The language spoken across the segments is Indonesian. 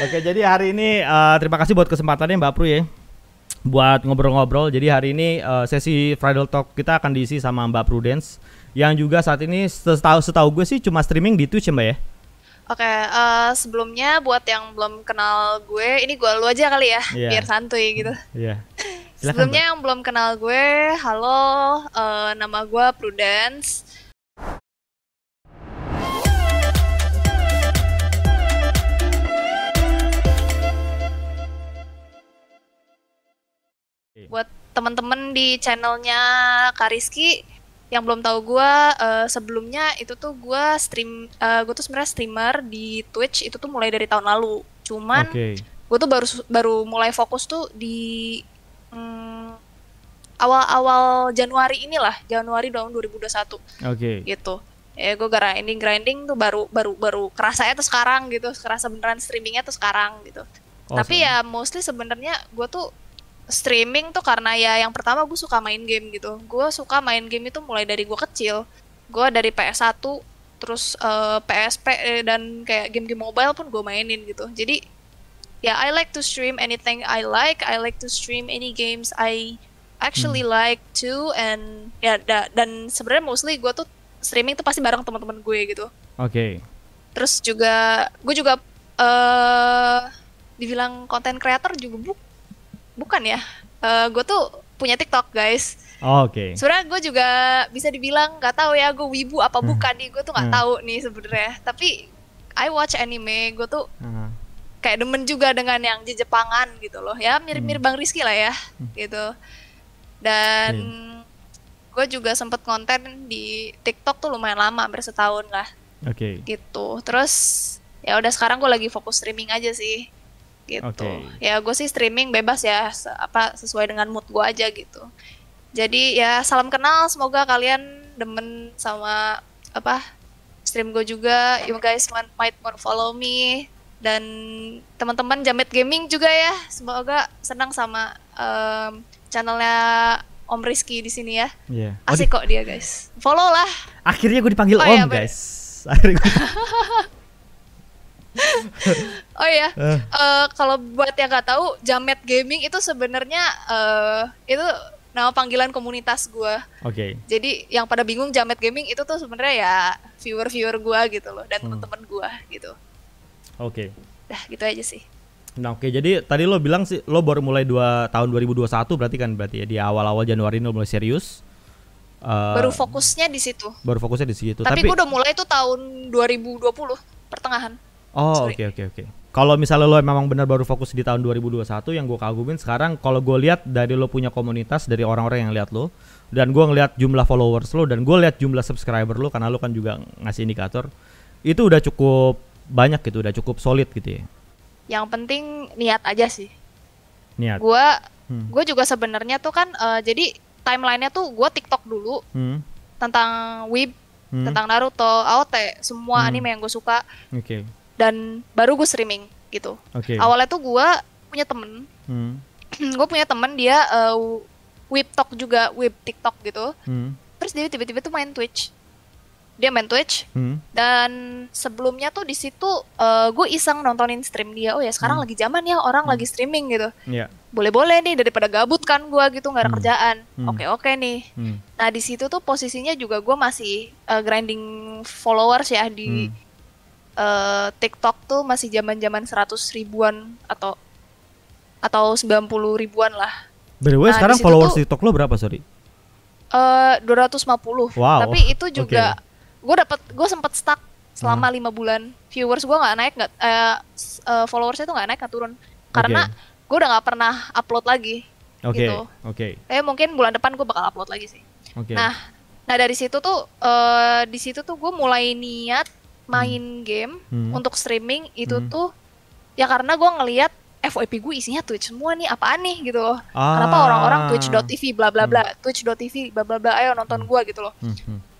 Oke, jadi hari ini terima kasih buat kesempatannya Mbak Pru ya, buat ngobrol-ngobrol. Jadi hari ini sesi Friday Talk kita akan diisi sama Mbak Prudence, yang juga saat ini setahu gue sih cuma streaming di Twitch ya Mbak ya? Oke, sebelumnya buat yang belum kenal gue, ini gue lu aja kali ya, Iya. biar santuy gitu. Iya. Silakan Mbak. Sebelumnya yang belum kenal gue, halo, nama gue Prudence. Buat teman-teman di channelnya Kak Rizky yang belum tahu gue, sebelumnya itu tuh gue gue tuh sebenarnya streamer di Twitch itu tuh mulai dari tahun lalu. Cuman gue tuh baru mulai fokus tuh di awal-awal Januari inilah, Januari tahun 2021. Gitu. Ya gue grinding tuh baru kerasanya tuh sekarang gitu, kerasa beneran streamingnya tuh sekarang gitu. Tapi ya mostly sebenarnya gue tuh streaming tuh karena ya yang pertama gue suka main game gitu. Gue suka main game itu mulai dari gue kecil. Gue dari PS1 terus PSP dan kayak game-game mobile pun gue mainin gitu. Jadi ya I like to stream anything I like. I like to stream any games I actually like to, and ya dan sebenarnya mostly gue tuh streaming tuh pasti bareng teman-teman gue gitu. Terus juga gue juga dibilang content creator juga bukan ya. Gue tuh punya TikTok guys. Sebenarnya gue juga bisa dibilang nggak tahu ya gue wibu apa bukan nih, gue tuh nggak tahu nih sebenarnya. Tapi I watch anime, gue tuh kayak demen juga dengan yang di Jepangan gitu loh ya, mirip-mirip Bang Rizky lah ya gitu. Dan gue juga sempet konten di TikTok tuh lumayan lama, hampir setahun lah. Gitu. Terus ya udah sekarang gue lagi fokus streaming aja sih. Gitu. Ya gue sih streaming bebas ya, sesuai dengan mood gue aja gitu. Jadi ya salam kenal, semoga kalian demen sama stream gue juga. You guys might want follow me, dan teman-teman Jamet Gaming juga ya, semoga senang sama channelnya Om Rizky di sini ya. Asik kok dia guys, follow lah. Akhirnya gue dipanggil Om guys. Akhirnya Oh ya, kalau buat yang nggak tahu, Jamet Gaming itu sebenarnya itu nama panggilan komunitas gue. Jadi yang pada bingung Jamet Gaming itu tuh sebenarnya ya viewer gue gitu loh, dan teman-teman gue gitu. Dah gitu aja sih. Nah jadi tadi lo bilang sih lo baru mulai tahun 2021 berarti ya, di awal-awal Januari lo mulai serius. Baru fokusnya di situ. Tapi gue udah mulai tuh tahun 2020 pertengahan. Oke. Kalau misalnya lo memang benar baru fokus di tahun 2021, yang gue kagumin sekarang kalau gue lihat dari lo punya komunitas, dari orang-orang yang lihat lo, dan gue ngelihat jumlah followers lo, dan gue lihat jumlah subscriber lo, karena lo kan juga ngasih indikator, itu udah cukup banyak gitu, udah cukup solid gitu ya. Yang penting niat aja sih. Niat. Gue juga sebenarnya tuh kan jadi timelinenya tuh gue TikTok dulu tentang Weeb, tentang Naruto, AOT, semua anime yang gue suka. Dan baru gue streaming gitu. Awalnya tuh gue punya temen, gue punya temen dia Weeb Talk juga, Weeb TikTok gitu. Terus dia tiba-tiba tuh main Twitch. Dan sebelumnya tuh di situ gue iseng nontonin stream dia. Oh ya sekarang lagi zaman ya orang lagi streaming gitu. Boleh-boleh nih daripada gabut kan gue gitu, nggak ada kerjaan. Oke nih. Nah di situ tuh posisinya juga gue masih grinding followers ya di TikTok tuh masih zaman 100 ribuan atau 90 ribuan lah. By the way, sekarang followers TikTok lo berapa, sorry? 250. Tapi itu juga gue sempet stuck selama 5 bulan. Viewers gue nggak naik, followersnya tuh nggak naik, nggak turun. Karena gue udah nggak pernah upload lagi. Gitu. Mungkin bulan depan gue bakal upload lagi sih. Nah dari situ tuh gue mulai niat main game untuk streaming itu tuh ya karena gue ngelihat FYP gue isinya Twitch semua nih, apaan nih gitu loh. Kenapa orang-orang Twitch.tv bla bla bla, Twitch.tv bla bla bla, ayo nonton gue gitu loh.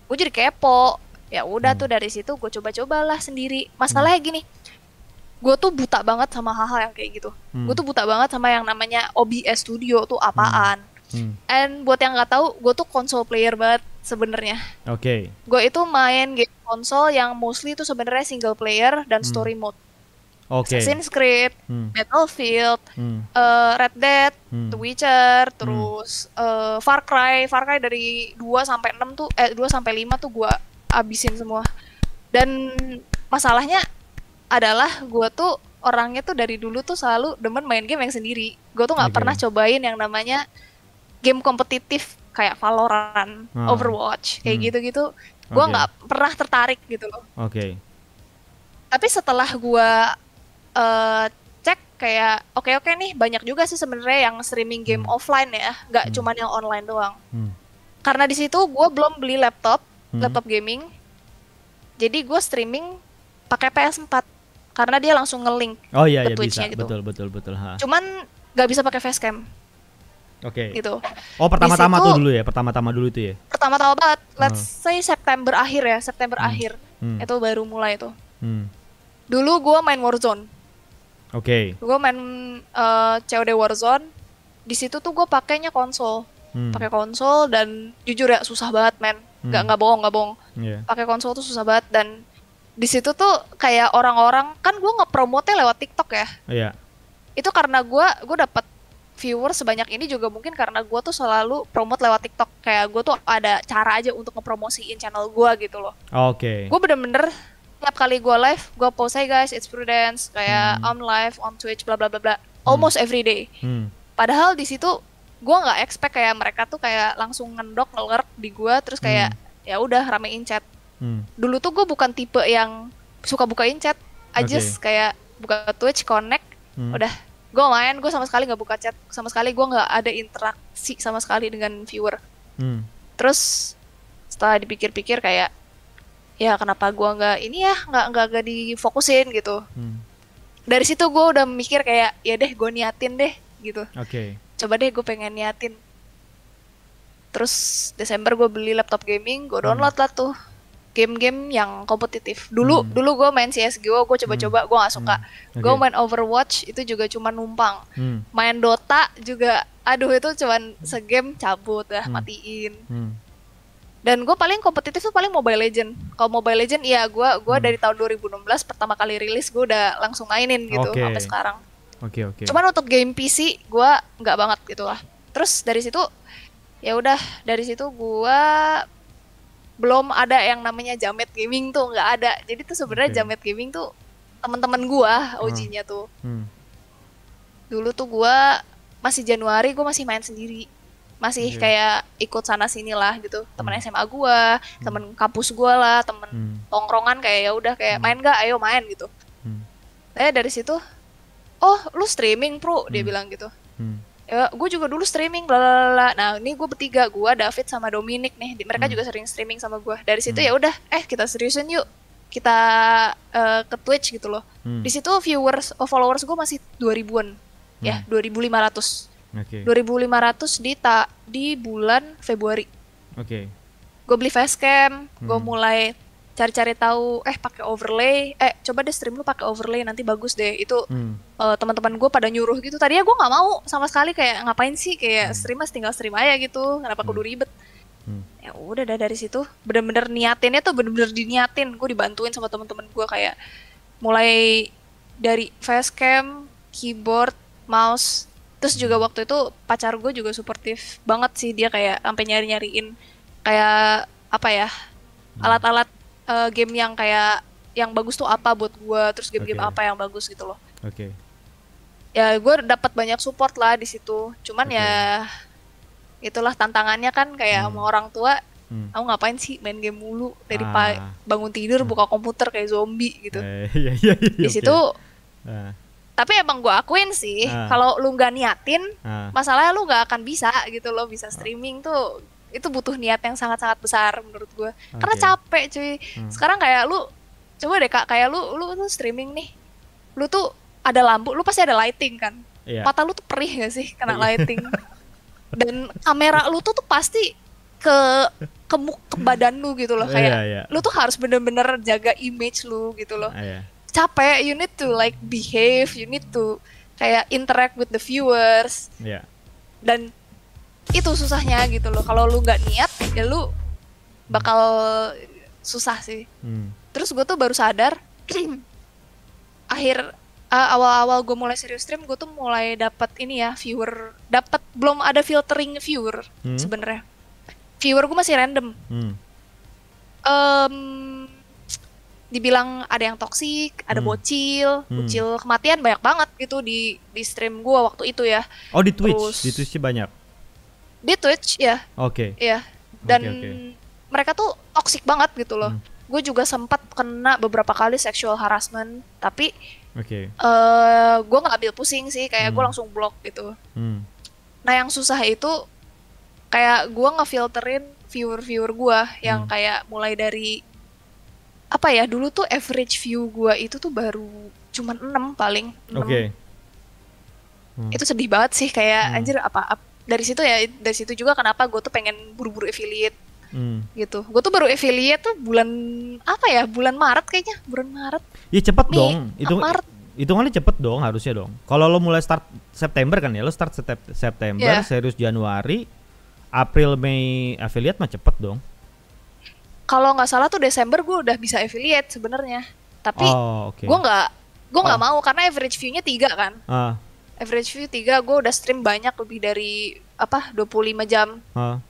Gue jadi kepo. Ya udah tuh dari situ gue coba-cobalah sendiri. Masalahnya gini, gue tuh buta banget sama hal-hal yang kayak gitu. Gue tuh buta banget sama yang namanya OBS Studio tuh apaan. And buat yang nggak tahu, gue tuh console player banget sebenarnya. Gue itu main game konsol yang mostly itu sebenarnya single player dan story mode. Assassin's Creed, Battlefield, Red Dead, The Witcher, terus Far Cry dari 2 sampai 6 tuh 2 sampai 5 tuh gua abisin semua. Dan masalahnya adalah gua tuh orangnya tuh dari dulu tuh selalu demen main game yang sendiri. Gua tuh nggak pernah cobain yang namanya game kompetitif kayak Valorant, Overwatch, kayak gitu-gitu. Gua nggak pernah tertarik gitu loh. Tapi setelah gua cek kayak oke nih banyak juga sih sebenarnya yang streaming game offline ya, nggak cuman yang online doang. Karena di situ gue belum beli laptop gaming, jadi gue streaming pakai PS4 karena dia langsung nge-link ke Twitch-nya gitu. Betul. Cuman nggak bisa pakai facecam. Gitu. Oh pertama-tama tuh dulu ya, pertama-tama dulu itu ya. Pertama-tama banget, let's say September akhir itu baru mulai tuh. Dulu gue main Warzone. Gue main COD Warzone. Di situ tuh gue pakainya konsol, pakai konsol dan jujur ya susah banget men. Nggak bohong. Pakai konsol tuh susah banget dan di situ tuh kayak orang-orang kan gue ngepromotnya lewat TikTok ya. Itu karena gue dapet viewer sebanyak ini juga mungkin karena gue tuh selalu promote lewat TikTok. Kayak gue tuh ada cara aja untuk ngepromosiin channel gue gitu loh. Gue bener-bener tiap kali gue live, gue post hey guys, it's Prudence, kayak I'm live on Twitch, bla bla bla bla, almost every day. Padahal di situ gue nggak expect kayak mereka tuh kayak langsung nge-lurk di gue, terus kayak ya udah ramein chat. Dulu tuh gue bukan tipe yang suka bukain chat, kayak buka Twitch, connect, udah gue main, gue sama sekali nggak buka chat, sama sekali gue nggak ada interaksi sama sekali dengan viewer. Terus setelah dipikir-pikir kayak ya kenapa gue nggak difokusin gitu. Dari situ gue udah mikir kayak ya deh gue niatin deh gitu. Coba deh gue pengen niatin. Terus Desember gue beli laptop gaming, gue download lah tuh game-game yang kompetitif. Dulu gue main CS:GO, gue coba-coba, gue nggak suka. Gue main Overwatch itu juga cuma numpang. Main Dota juga, aduh itu cuman segame cabut dah, matiin. Dan gue paling kompetitif tuh paling Mobile Legend. Kalau Mobile Legend iya gue dari tahun 2016 pertama kali rilis gue udah langsung mainin gitu sampai sekarang. Cuman untuk game PC gue nggak banget gitu lah. Terus dari situ ya udah dari situ gue belum ada yang namanya Jamet Gaming tuh nggak ada. Jadi tuh sebenarnya Jamet Gaming tuh teman-teman gue OG-nya tuh. Dulu tuh gue masih Januari gue masih main sendiri. Masih kayak ikut sana sini lah gitu, teman SMA gue, teman kampus gue lah, teman tongkrongan kayak ya udah kayak main nggak, ayo main gitu. Dari situ, oh lu streaming Pro, dia bilang gitu. Ya gue juga dulu streaming, bla. Nah ini gue bertiga, gue David sama Dominic nih, mereka juga sering streaming sama gue. Dari situ ya udah, kita seriusin yuk, kita ke Twitch gitu loh. Di situ followers gue masih 2000-an, ya 2500. 2.500 di bulan Februari. Gue beli facecam, gue mulai cari-cari tahu, pakai overlay, coba deh stream lu pakai overlay nanti bagus deh. Itu teman-teman gue pada nyuruh gitu. Tadinya gue nggak mau sama sekali, kayak ngapain sih kayak stream tinggal stream aja gitu, kenapa kudu ribet. Ya udah dari situ bener-bener niatinnya tuh bener-bener diniatin. Gue dibantuin sama teman-teman gue kayak mulai dari facecam, keyboard, mouse. Terus juga waktu itu pacar gue juga suportif banget sih, dia kayak sampai nyariin kayak apa ya alat-alat game yang kayak yang bagus tuh apa buat gue, terus game-game apa yang bagus gitu loh. Ya gue dapat banyak support lah di situ. Cuman ya itulah tantangannya kan kayak sama orang tua, aku ngapain sih main game mulu dari bangun tidur buka komputer kayak zombie gitu. Di situ. Tapi emang gue akuin sih, kalau lu nggak niatin, masalahnya lu nggak akan bisa gitu loh, bisa streaming tuh itu butuh niat yang sangat-sangat besar menurut gue. Karena capek cuy. Sekarang kayak lu, coba deh kak, kayak lu tuh streaming nih, lu tuh ada lampu, lu pasti ada lighting kan. Mata lu tuh perih gak sih kena lighting? Dan kamera lu tuh pasti ke badan lu gitu loh, kayak lu tuh harus bener-bener jaga image lu gitu loh. Capek, you need to like behave, you need to kayak interact with the viewers. Dan itu susahnya gitu loh. Kalau lu nggak niat, ya lu bakal susah sih. Terus gue tuh baru sadar awal-awal gue mulai serius stream, gue tuh mulai dapat ini ya, belum ada filtering viewer sebenarnya. Viewer gue masih random. Dibilang ada yang toksik, ada bocil kematian banyak banget gitu di stream gue waktu itu ya. Oh, di Twitch, di Twitch sih banyak. Di Twitch ya. Oke. Iya. Dan mereka tuh toksik banget gitu loh. Gue juga sempat kena beberapa kali sexual harassment, tapi gue nggak ambil pusing sih, kayak gue langsung block gitu. Nah yang susah itu kayak gue ngefilterin viewer gue yang kayak mulai dari apa ya, dulu tuh average view gue itu tuh baru cuman 6 paling. 6. Itu sedih banget sih, kayak anjir apa dari situ juga kenapa gue tuh pengen buru-buru affiliate. Gitu. Gue tuh baru affiliate tuh bulan Maret kayaknya, bulan Maret. Ya cepet dong. Hitungannya cepet dong harusnya dong. Kalau lo mulai start September kan ya, lo start September, serius Januari, April, Mei affiliate mah cepet dong. Kalau nggak salah tuh Desember gue udah bisa affiliate sebenarnya. Tapi gue nggak mau karena average view-nya 3 kan. Average view 3, gue udah stream banyak lebih dari 25 jam.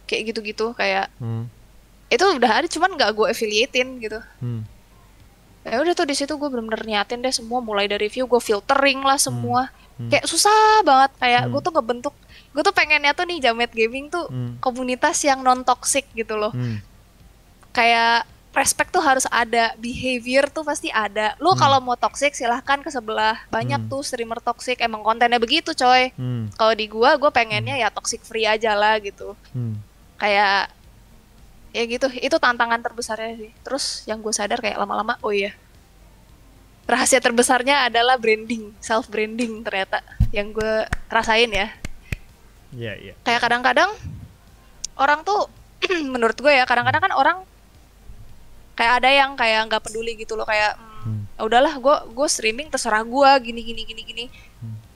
Kayak gitu-gitu kayak. Itu udah ada, cuman nggak gue affiliatein gitu. Ya udah tuh di situ gue bener-bener niatin deh semua, mulai dari view gue filtering lah semua. Kayak susah banget, kayak gue tuh ngebentuk. Gue tuh pengennya tuh nih Jamet Gaming tuh komunitas yang non toxic gitu loh. Kayak respect tuh harus ada, behavior tuh pasti ada. Lu kalau mau toxic silahkan ke sebelah. Banyak tuh streamer toxic, emang kontennya begitu coy. Kalau di gue pengennya ya toxic free aja lah gitu. Kayak ya gitu, itu tantangan terbesarnya sih. Terus yang gue sadar kayak lama-lama, oh iya, rahasia terbesarnya adalah branding, self branding ternyata yang gue rasain ya. Kayak kadang-kadang orang tuh menurut gue ya, kadang-kadang kan orang kayak ada yang kayak nggak peduli gitu loh, kayak udahlah gue streaming terserah gue gini.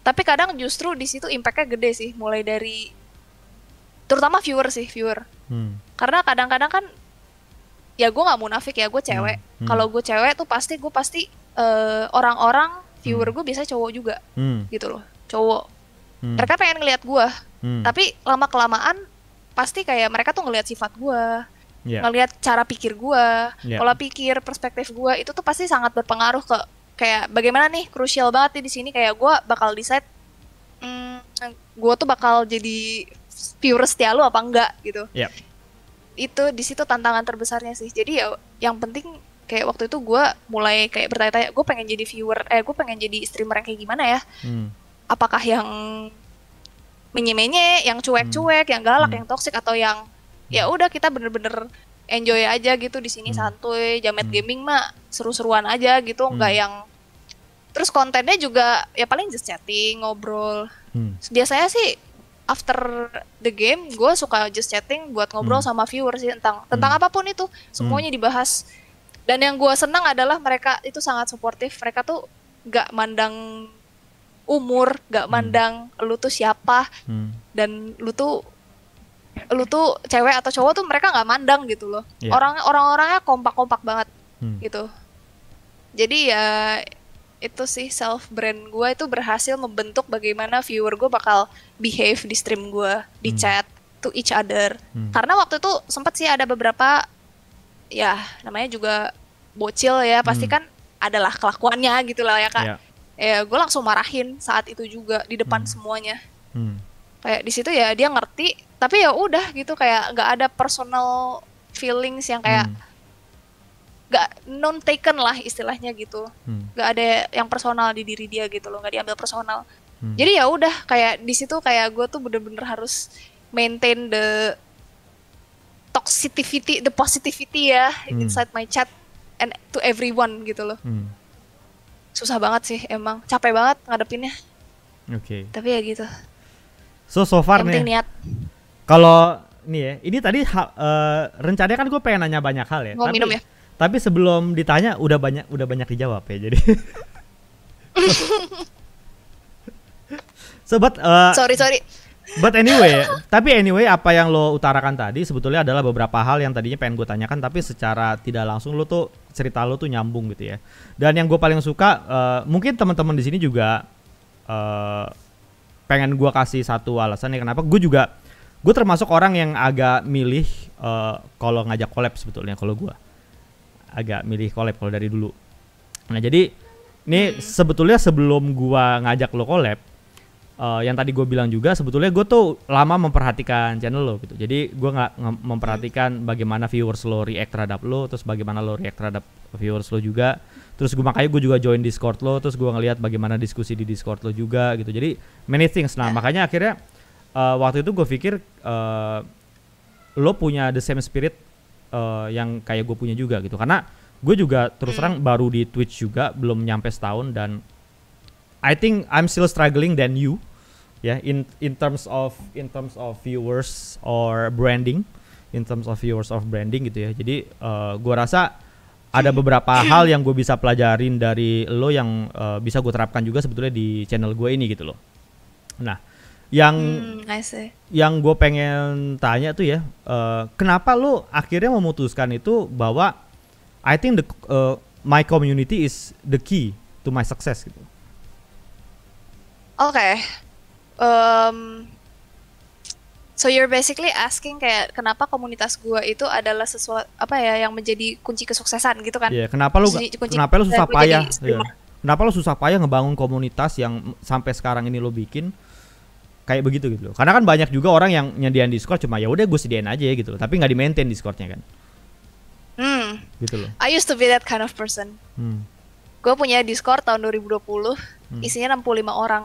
Tapi kadang justru di situ impactnya gede sih, mulai dari terutama viewer. Karena kadang-kadang kan ya gue nggak munafik ya, gue cewek. Kalau gue cewek tuh pasti orang-orang viewer gue biasanya cowok juga gitu loh, cowok. Mereka pengen ngelihat gue, tapi lama kelamaan pasti kayak mereka tuh ngelihat sifat gue. Ngelihat cara pikir gue, pola pikir, perspektif gue, itu tuh pasti sangat berpengaruh ke kayak bagaimana nih, krusial banget nih di sini, kayak gue bakal decide gue tuh bakal jadi viewer setia lu apa enggak gitu. Itu di situ tantangan terbesarnya sih. Jadi ya yang penting kayak waktu itu gue mulai kayak bertanya-tanya, gue pengen jadi gue pengen jadi streamer yang kayak gimana ya? Apakah yang menye-menye, yang cuek-cuek, yang galak, yang toxic, atau yang ya udah kita bener-bener enjoy aja gitu di sini, santuy. Jamet Gaming mah seru-seruan aja gitu, nggak yang terus kontennya juga ya paling just chatting, ngobrol. Biasanya sih after the game gue suka just chatting buat ngobrol sama viewer sih tentang apapun itu, semuanya dibahas. Dan yang gue senang adalah mereka itu sangat suportif. Mereka tuh nggak mandang umur, nggak mandang lu tuh siapa, dan lu tuh cewek atau cowok tuh mereka nggak mandang gitu loh. Orang-orangnya kompak banget gitu. Jadi ya itu sih self brand gue itu berhasil membentuk bagaimana viewer gue bakal behave di stream gue, di chat to each other. Karena waktu itu sempat sih ada beberapa ya namanya juga bocil ya, pasti kan adalah kelakuannya gitu lah ya kak. Ya gue langsung marahin saat itu juga di depan semuanya. Kayak di situ ya dia ngerti, tapi ya udah gitu, kayak nggak ada personal feelings yang kayak nggak non taken lah istilahnya gitu, nggak ada yang personal di diri dia gitu loh, nggak diambil personal. Jadi ya udah kayak di situ kayak gue tuh bener-bener harus maintain the toxicity, the positivity ya inside my chat and to everyone gitu loh. Susah banget sih, emang capek banget ngadepinnya. Tapi ya gitu. So far yang nih, niat. Kalau nih ya, ini tadi rencananya kan gue pengen nanya banyak hal ya. Mau minum ya? Tapi sebelum ditanya udah banyak dijawab ya, jadi. Sorry. But anyway, apa yang lo utarakan tadi sebetulnya adalah beberapa hal yang tadinya pengen gue tanyakan, tapi secara tidak langsung lo tuh cerita lo tuh nyambung gitu ya. Dan yang gue paling suka, mungkin teman-teman di sini juga pengen gue kasih satu alasan ya kenapa gue termasuk orang yang agak milih kalau ngajak collab sebetulnya. Kalau gue agak milih collab kalau dari dulu. Nah jadi ini sebetulnya sebelum gue ngajak lo collab, yang tadi gue bilang juga sebetulnya gue tuh lama memperhatikan channel lo gitu. Jadi gue nggak memperhatikan bagaimana viewers lo react terhadap lo, terus bagaimana lo react terhadap viewers lo juga. Terus makanya gue juga join Discord lo, terus gue ngeliat bagaimana diskusi di Discord lo juga gitu. Jadi many things. Nah makanya akhirnya waktu itu gue pikir lo punya the same spirit yang kayak gue punya juga gitu. Karena gue juga terus terang baru di Twitch juga, belum nyampe setahun, dan I think I'm still struggling than you, ya, in terms of viewers or branding, gitu ya. Jadi gue rasa ada beberapa hal yang gue bisa pelajarin dari lo yang bisa gue terapkan juga sebetulnya di channel gue ini gitu loh. Nah, yang gue pengen tanya tuh ya, kenapa lo akhirnya memutuskan itu bahwa I think my community is the key to my success gitu. Okay. So you're basically asking kayak kenapa komunitas gua itu adalah sesuatu apa ya yang menjadi kunci kesuksesan gitu kan? Iya, kenapa lu susah payah? Iya. Kenapa lu susah payah ngebangun komunitas yang sampai sekarang ini lo bikin kayak begitu gitu loh. Karena kan banyak juga orang yang nyediain Discord cuma ya udah gue sediain aja gitu loh, tapi nggak di-maintain Discordnya kan. Gitu loh. I used to be that kind of person. Gue punya Discord tahun 2020, isinya 65 orang.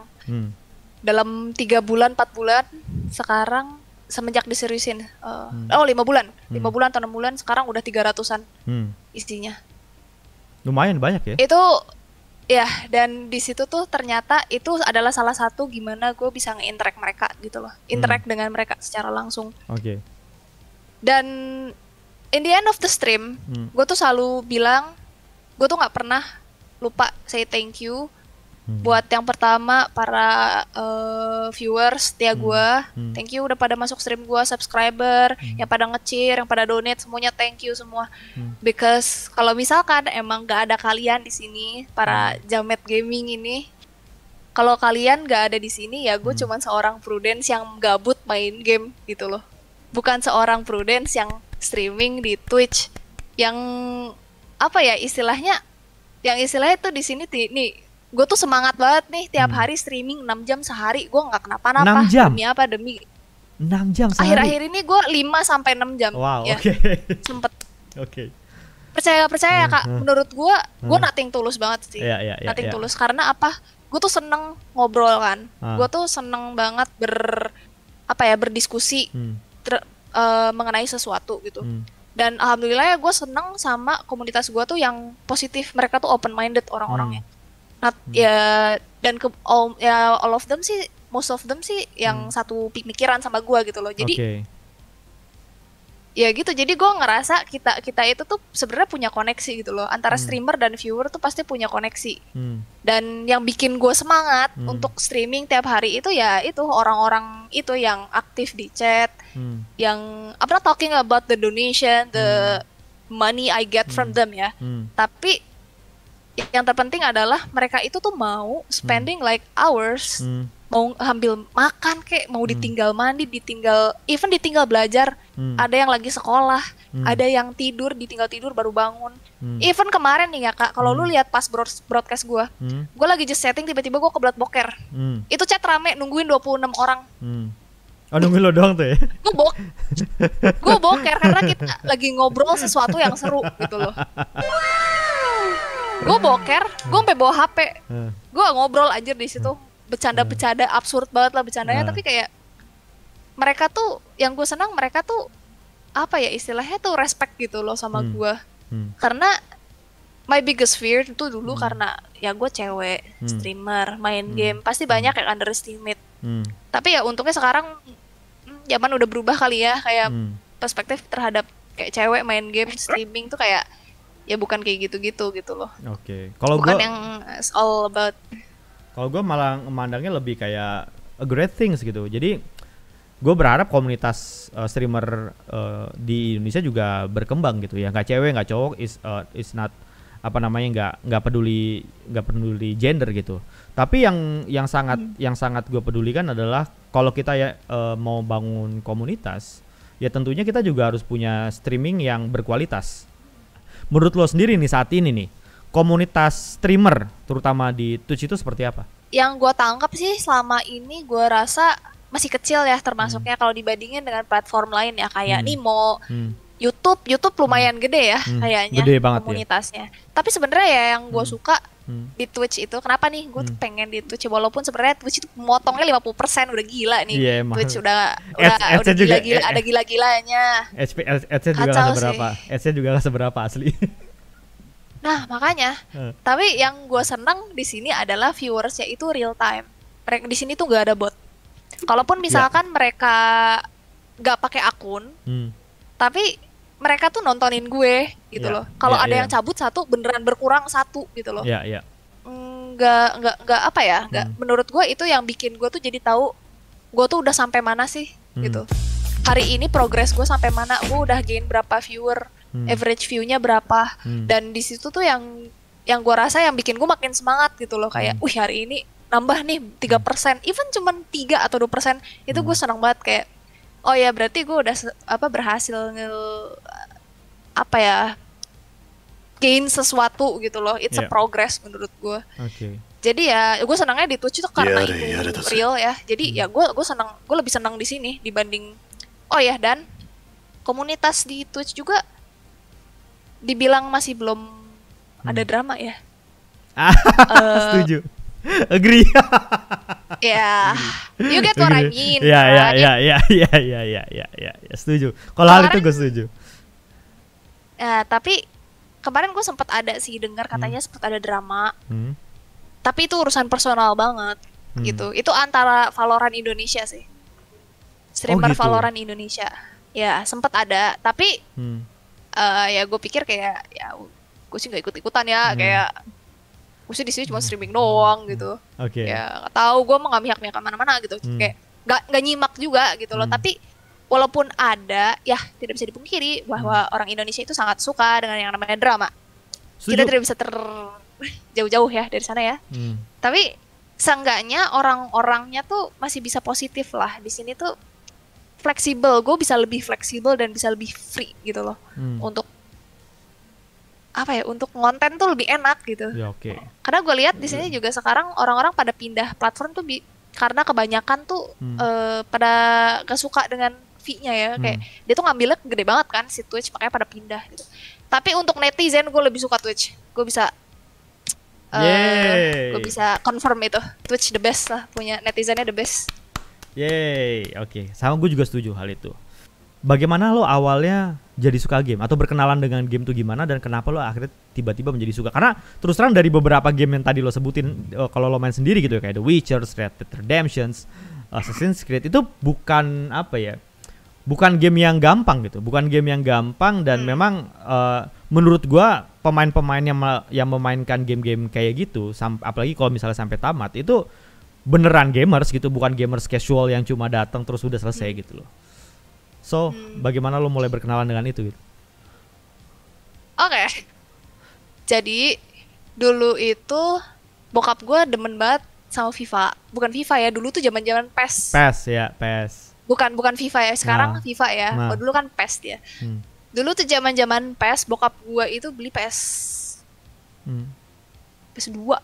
Dalam 3 bulan, 4 bulan, sekarang semenjak diseriusin, 5 bulan, 5 bulan atau 6 bulan, sekarang udah 300-an isinya. Lumayan banyak ya? Itu, ya, dan di situ tuh ternyata itu adalah salah satu gimana gue bisa nge-interact mereka gitu loh, interact dengan mereka secara langsung. Oke. Dan in the end of the stream, gue tuh selalu bilang, gue tuh nggak pernah lupa say thank you. Buat yang pertama para viewers setia gue, thank you udah pada masuk stream gue, subscriber, yang pada nge-cheer, yang pada donate, semuanya thank you semua. Because kalau misalkan emang gak ada kalian di sini, para Jamet Gaming ini, kalau kalian gak ada di sini ya gue cuman seorang Prudence yang gabut main game gitu loh. Bukan seorang Prudence yang streaming di Twitch yang apa ya istilahnya, yang istilahnya tuh di sini nih. Gue tuh semangat banget nih tiap hari streaming 6 jam sehari, gue gak kenapa-napa. 6 jam? Demi apa? Demi 6 jam sehari? Akhir-akhir ini gue 5-6 jam. Wow, ya. Oke. Sempet. Oke. Percaya Kak, menurut gue nothing tulus banget sih. Nothing tulus, karena apa? Gue tuh seneng ngobrol kan. Gue tuh seneng banget berdiskusi mengenai sesuatu gitu. Dan alhamdulillah ya gue seneng sama komunitas gue tuh yang positif. Mereka tuh open minded orang-orangnya. Ya dan all of them sih, most of them sih yang satu pikiran sama gue gitu loh. Jadi ya gitu, jadi gue ngerasa kita itu tuh sebenarnya punya koneksi gitu loh antara streamer dan viewer tuh pasti punya koneksi. Dan yang bikin gue semangat untuk streaming tiap hari itu ya itu orang-orang itu yang aktif di chat, yang I'm not talking about the donation, the money I get from them ya, tapi yang terpenting adalah mereka itu tuh mau spending like hours, mau ambil makan kek, mau ditinggal mandi, ditinggal belajar, ada yang lagi sekolah, ada yang ditinggal tidur baru bangun. Even kemarin nih ya Kak, kalau lu lihat pas broadcast gue lagi just setting, tiba-tiba gue kebelat boker. Itu chat rame nungguin 26 orang. Oh, nungguin lo doang tuh ya? Gue boker karena kita lagi ngobrol sesuatu yang seru gitu loh. Gue boker, gue sampai bawa HP, gue ngobrol aja di situ, bercanda absurd banget lah bercandanya, tapi kayak mereka tuh, yang gue senang mereka tuh apa ya istilahnya tuh respect gitu loh sama gue, karena my biggest fear itu dulu karena ya gue cewek, streamer, main game, pasti banyak yang underestimate, tapi ya untungnya sekarang zaman udah berubah kali ya, kayak perspektif terhadap kayak cewek main game, streaming tuh kayak ya bukan kayak gitu loh. Oke. Bukan yang all about. Kalau gue malah memandangnya lebih kayak a great things gitu. Jadi gue berharap komunitas streamer di Indonesia juga berkembang gitu ya, nggak cewek nggak cowok, is not apa namanya, nggak peduli gender gitu. Tapi yang sangat gue pedulikan adalah kalau kita ya mau bangun komunitas, ya tentunya kita juga harus punya streaming yang berkualitas. Menurut lo sendiri nih saat ini nih, komunitas streamer terutama di Twitch itu seperti apa? Yang gue tangkap sih selama ini gue rasa masih kecil ya termasuknya kalau dibandingin dengan platform lain ya kayak Nimo, YouTube lumayan gede ya kayaknya gede banget komunitasnya. Ya. Tapi sebenarnya ya yang gue suka di Twitch itu, kenapa nih gue tuh pengen di Twitch walaupun sebenarnya Twitch itu motongnya 50% udah gila nih. Yeah, Twitch udah gila-gila, ada gila-gilanya. Ads-nya juga gak seberapa. Ads-nya juga gak seberapa asli. Nah, makanya. Tapi yang gue seneng di sini adalah viewersnya itu real time. Mereka di sini tuh gak ada bot. Kalaupun misalkan mereka gak pakai akun, tapi mereka tuh nontonin gue gitu loh. Kalau ada yang cabut satu, beneran berkurang satu gitu loh. Nggak apa ya? Nggak. Menurut gue itu yang bikin gue tuh jadi tahu gue tuh udah sampai mana sih gitu. Hari ini progres gue sampai mana? Gue udah gain berapa viewer? Average view-nya berapa? Dan di situ tuh yang gue rasa yang bikin gue makin semangat gitu loh. Kayak, hari ini nambah nih 3%, even cuman 3 atau 2%, itu gue senang banget kayak, oh ya berarti gue udah berhasil gain sesuatu gitu loh. It's a progress menurut gue. Jadi ya gue senangnya di Twitch itu karena itu real ya. Jadi ya gue lebih senang di sini dibanding dan komunitas di Twitch juga dibilang masih belum ada drama ya. Setuju. Agree. Ya, you get what I mean. Ya. Setuju. Kalau hal itu gue setuju. Ya, tapi kemarin gue sempat ada sih dengar katanya sempat ada drama. Tapi itu urusan personal banget gitu. Itu antara Valorant Indonesia sih. Streamer gitu. Valorant Indonesia. Ya, sempat ada, tapi ya gue pikir kayak ya gue sih nggak ikut-ikutan ya, kayak gue sih di sini cuma streaming doang gitu. Ya nggak tahu, gue mau nggak mihak-mihak kemana-mana gitu. Kayak nggak nyimak juga gitu loh. Tapi walaupun ada, ya tidak bisa dipungkiri bahwa orang Indonesia itu sangat suka dengan yang namanya drama. Kita tidak bisa jauh-jauh ya dari sana ya. Tapi seenggaknya orang-orangnya tuh masih bisa positif lah. Di sini tuh fleksibel, gue bisa lebih fleksibel dan bisa lebih free gitu loh. Untuk untuk konten tuh lebih enak gitu. Ya, karena gue lihat di sini juga sekarang orang-orang pada pindah platform tuh karena kebanyakan tuh pada gak suka dengan fee-nya ya. Kayak dia tuh ngambilnya gede banget kan si Twitch, makanya pada pindah gitu. Tapi untuk netizen gue lebih suka Twitch. Gue bisa confirm itu. Twitch the best lah, punya netizennya the best. Sama gue juga setuju hal itu. Bagaimana lo awalnya jadi suka game atau berkenalan dengan game tuh gimana, dan kenapa lo akhirnya tiba-tiba menjadi suka? Karena terus terang dari beberapa game yang tadi lo sebutin, kalau lo main sendiri gitu ya, kayak The Witcher, Red Dead Redemption, Assassin's Creed, itu bukan bukan game yang gampang gitu, bukan game yang gampang. Dan memang menurut gua pemain-pemain yang memainkan game-game kayak gitu, apalagi kalau misalnya sampai tamat, itu beneran gamers gitu, bukan gamers casual yang cuma datang terus udah selesai gitu loh. So, bagaimana lo mulai berkenalan dengan itu gitu? Jadi dulu itu bokap gue demen banget sama FIFA. Bukan FIFA ya, dulu tuh zaman-zaman PES. PES. Bukan FIFA ya, sekarang FIFA ya. Dulu kan PES dia. Dulu tuh zaman-zaman PES, bokap gue itu beli PS2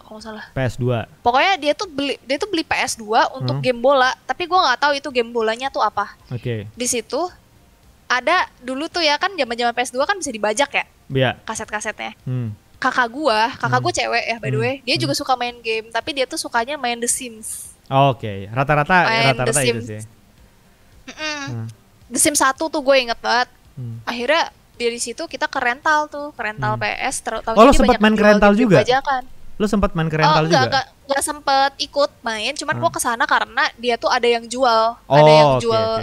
kalau salah. PS2. Pokoknya dia tuh beli PS2 untuk game bola, tapi gue nggak tahu itu game bolanya tuh apa. Di situ ada dulu tuh ya kan zaman-zaman PS2 kan bisa dibajak ya. Iya. Kaset-kasetnya. Kakak gue cewek ya by the way. Dia juga suka main game, tapi dia tuh sukanya main The Sims. Rata-rata itu sih. The Sims 1 tuh gue inget banget. Akhirnya dari situ kita ke rental PS. Lo sempat main ke rental juga? Lo sempat main ke rental juga? Enggak sempet ikut main, cuman gua kesana karena dia tuh ada yang jual,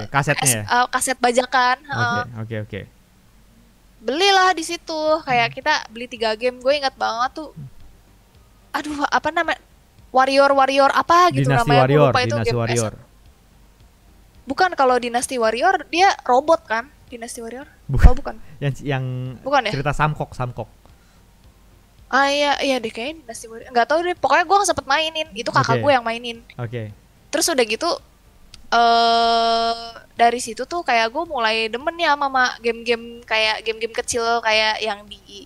kasetnya. Kaset bajakan. Oke. Belilah di situ, kayak kita beli 3 game, gue ingat banget tuh. Aduh, apa namanya? Warrior apa gitu Dinasti namanya? Warrior, lupa itu Dinasti game Warrior. Bukan, kalau Dynasty Warrior dia robot kan? Dynasty Warrior? Bukan. Oh, bukan. Yang bukan ya? Cerita Samkok. Ah iya deh kayaknya Dynasty Warrior. Enggak tahu deh, pokoknya gue sempet mainin. Itu kakak gue yang mainin. Oke. Terus udah gitu dari situ tuh kayak gue mulai demen ya sama game-game kayak game-game kecil kayak yang di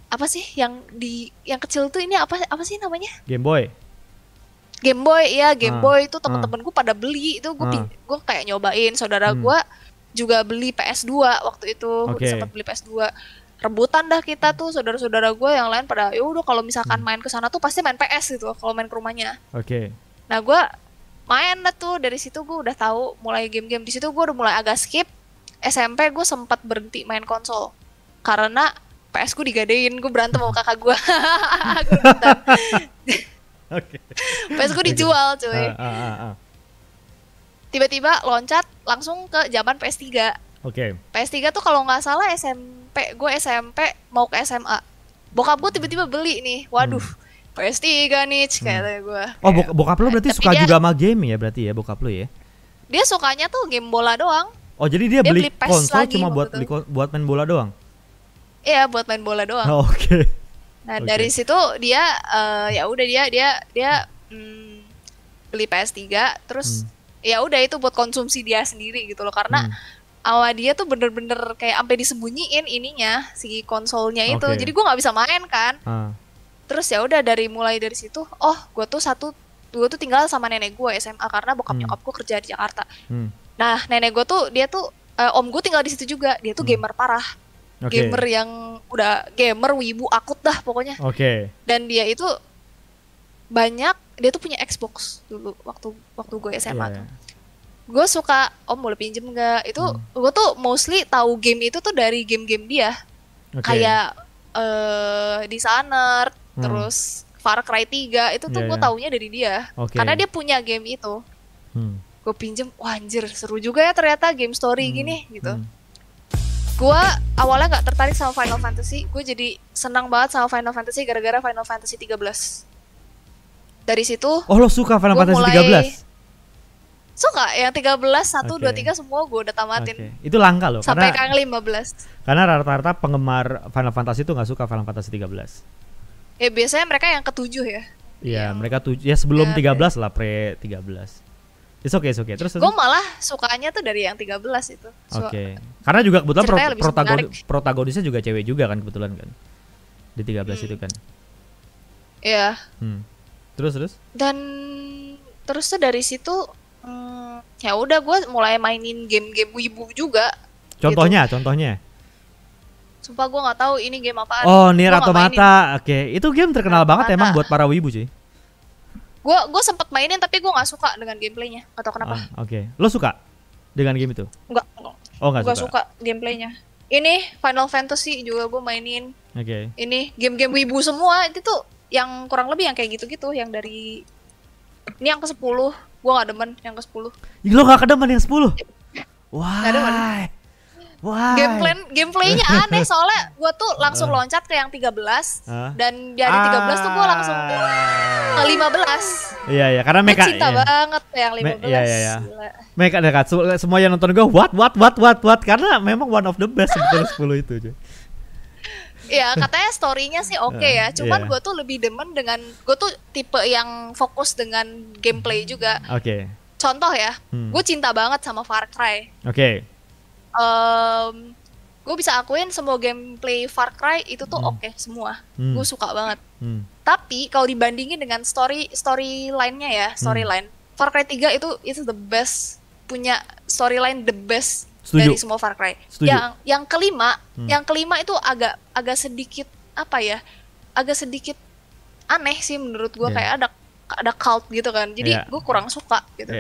apa sih? Yang kecil tuh ini apa sih namanya? Game Boy. Game Boy ya, Game Boy itu temen-temen gue pada beli itu gue kayak nyobain. Saudara gue juga beli PS2 waktu itu, sempat beli PS2. Rebutan dah kita tuh saudara-saudara gue yang lain pada ya udah kalau misalkan main ke sana tuh pasti main PS gitu kalau main ke rumahnya. Nah gue main dah tuh, dari situ gue udah tahu mulai game-game. Di situ gue udah mulai agak skip. SMP gue sempat berhenti main konsol karena PS gue digadein, gue berantem sama kakak gue. PS gue dijual cuy. Tiba-tiba loncat langsung ke zaman PS3. PS3 tuh kalau nggak salah gue SMP mau ke SMA. Bokap gue tiba-tiba beli nih. Waduh, PS3 nih kayak gue. Oh, bokap lo berarti suka juga sama game ya berarti ya bokap lo ya? Dia sukanya tuh game bola doang. Oh, jadi dia beli konsol cuma buat main bola doang? Iya, buat main bola doang. Nah, dari situ dia ya udah dia beli PS3 terus ya udah itu buat konsumsi dia sendiri gitu loh, karena awal dia tuh bener-bener kayak sampai disembunyiin ininya si konsolnya itu. Jadi gue nggak bisa main kan. Terus ya udah mulai dari situ, gue tuh tinggal sama nenek gue SMA karena bokap nyokap gue kerja di Jakarta. Nah, nenek gue tuh dia tuh om gue tinggal di situ juga. Dia tuh gamer parah. Gamer yang udah gamer wibu akut dah pokoknya. Dan dia itu dia tuh punya Xbox dulu waktu gue SMA tuh. Gue suka, om boleh pinjem nggak? Itu gue tuh mostly tahu game itu tuh dari game-game dia. Kayak Dishonored, terus Far Cry 3 itu tuh gue taunya dari dia. Karena dia punya game itu. Gue pinjem, wah anjir seru juga ya ternyata game story gini gitu. Gue awalnya gak tertarik sama Final Fantasy. Gue jadi senang banget sama Final Fantasy gara-gara Final Fantasy 13. Dari situ lo suka Final Fantasy 13? Suka, yang 13, 1, 2, 3 semua gue udah tamatin. Itu langka loh. Sampai yang 15. Karena rata-rata penggemar Final Fantasy itu gak suka Final Fantasy 13. Ya biasanya mereka yang ke-7 ya. Iya, mereka 7 ya sebelum 13 lah, pre 13. It's okay. Terus gue malah sukanya tuh dari yang 13 itu. Karena juga kebetulan protagonisnya juga cewek juga kan kebetulan kan. Di 13 itu kan. Iya. Terus? Dan terus tuh dari situ ya udah gue mulai mainin game-game wibu juga. Contohnya? Sumpah gue nggak tahu ini game apaan. Oh, Nier Automata. Itu game terkenal banget emang buat para wibu sih. Gue sempet mainin tapi gue nggak suka dengan gameplaynya, nggak tahu kenapa. Lo suka dengan game itu? Enggak. Oh, nggak suka gameplaynya. Ini Final Fantasy juga gue mainin. Ini game-game wibu semua itu tuh yang kurang lebih yang kayak gitu-gitu, yang dari ini yang ke-10 gue nggak demen yang ke-10. Lo nggak kedemen yang 10? Nggak demen. Gameplaynya aneh soalnya gue tuh langsung loncat ke yang 13 dan dari 13 tuh gue langsung ke 15. Iya karena mereka cinta banget yang 15. Iya. Mereka dekat semua yang nonton gue what karena memang one of the best sebetulnya 10 itu aja. Iya katanya storynya sih oke ya, cuman gue tuh lebih demen dengan, gue tuh tipe yang fokus dengan gameplay juga. Contoh ya, gue cinta banget sama Far Cry. Gue bisa akuin semua gameplay Far Cry itu tuh oke semua. Gue suka banget. Tapi kalau dibandingin dengan storyline-nya ya, storyline Far Cry 3 itu the best, punya storyline the best. Dari semua Far Cry. Yang kelima itu agak sedikit apa ya? Agak sedikit aneh sih menurut gue, kayak ada cult gitu kan. Jadi gue kurang suka gitu.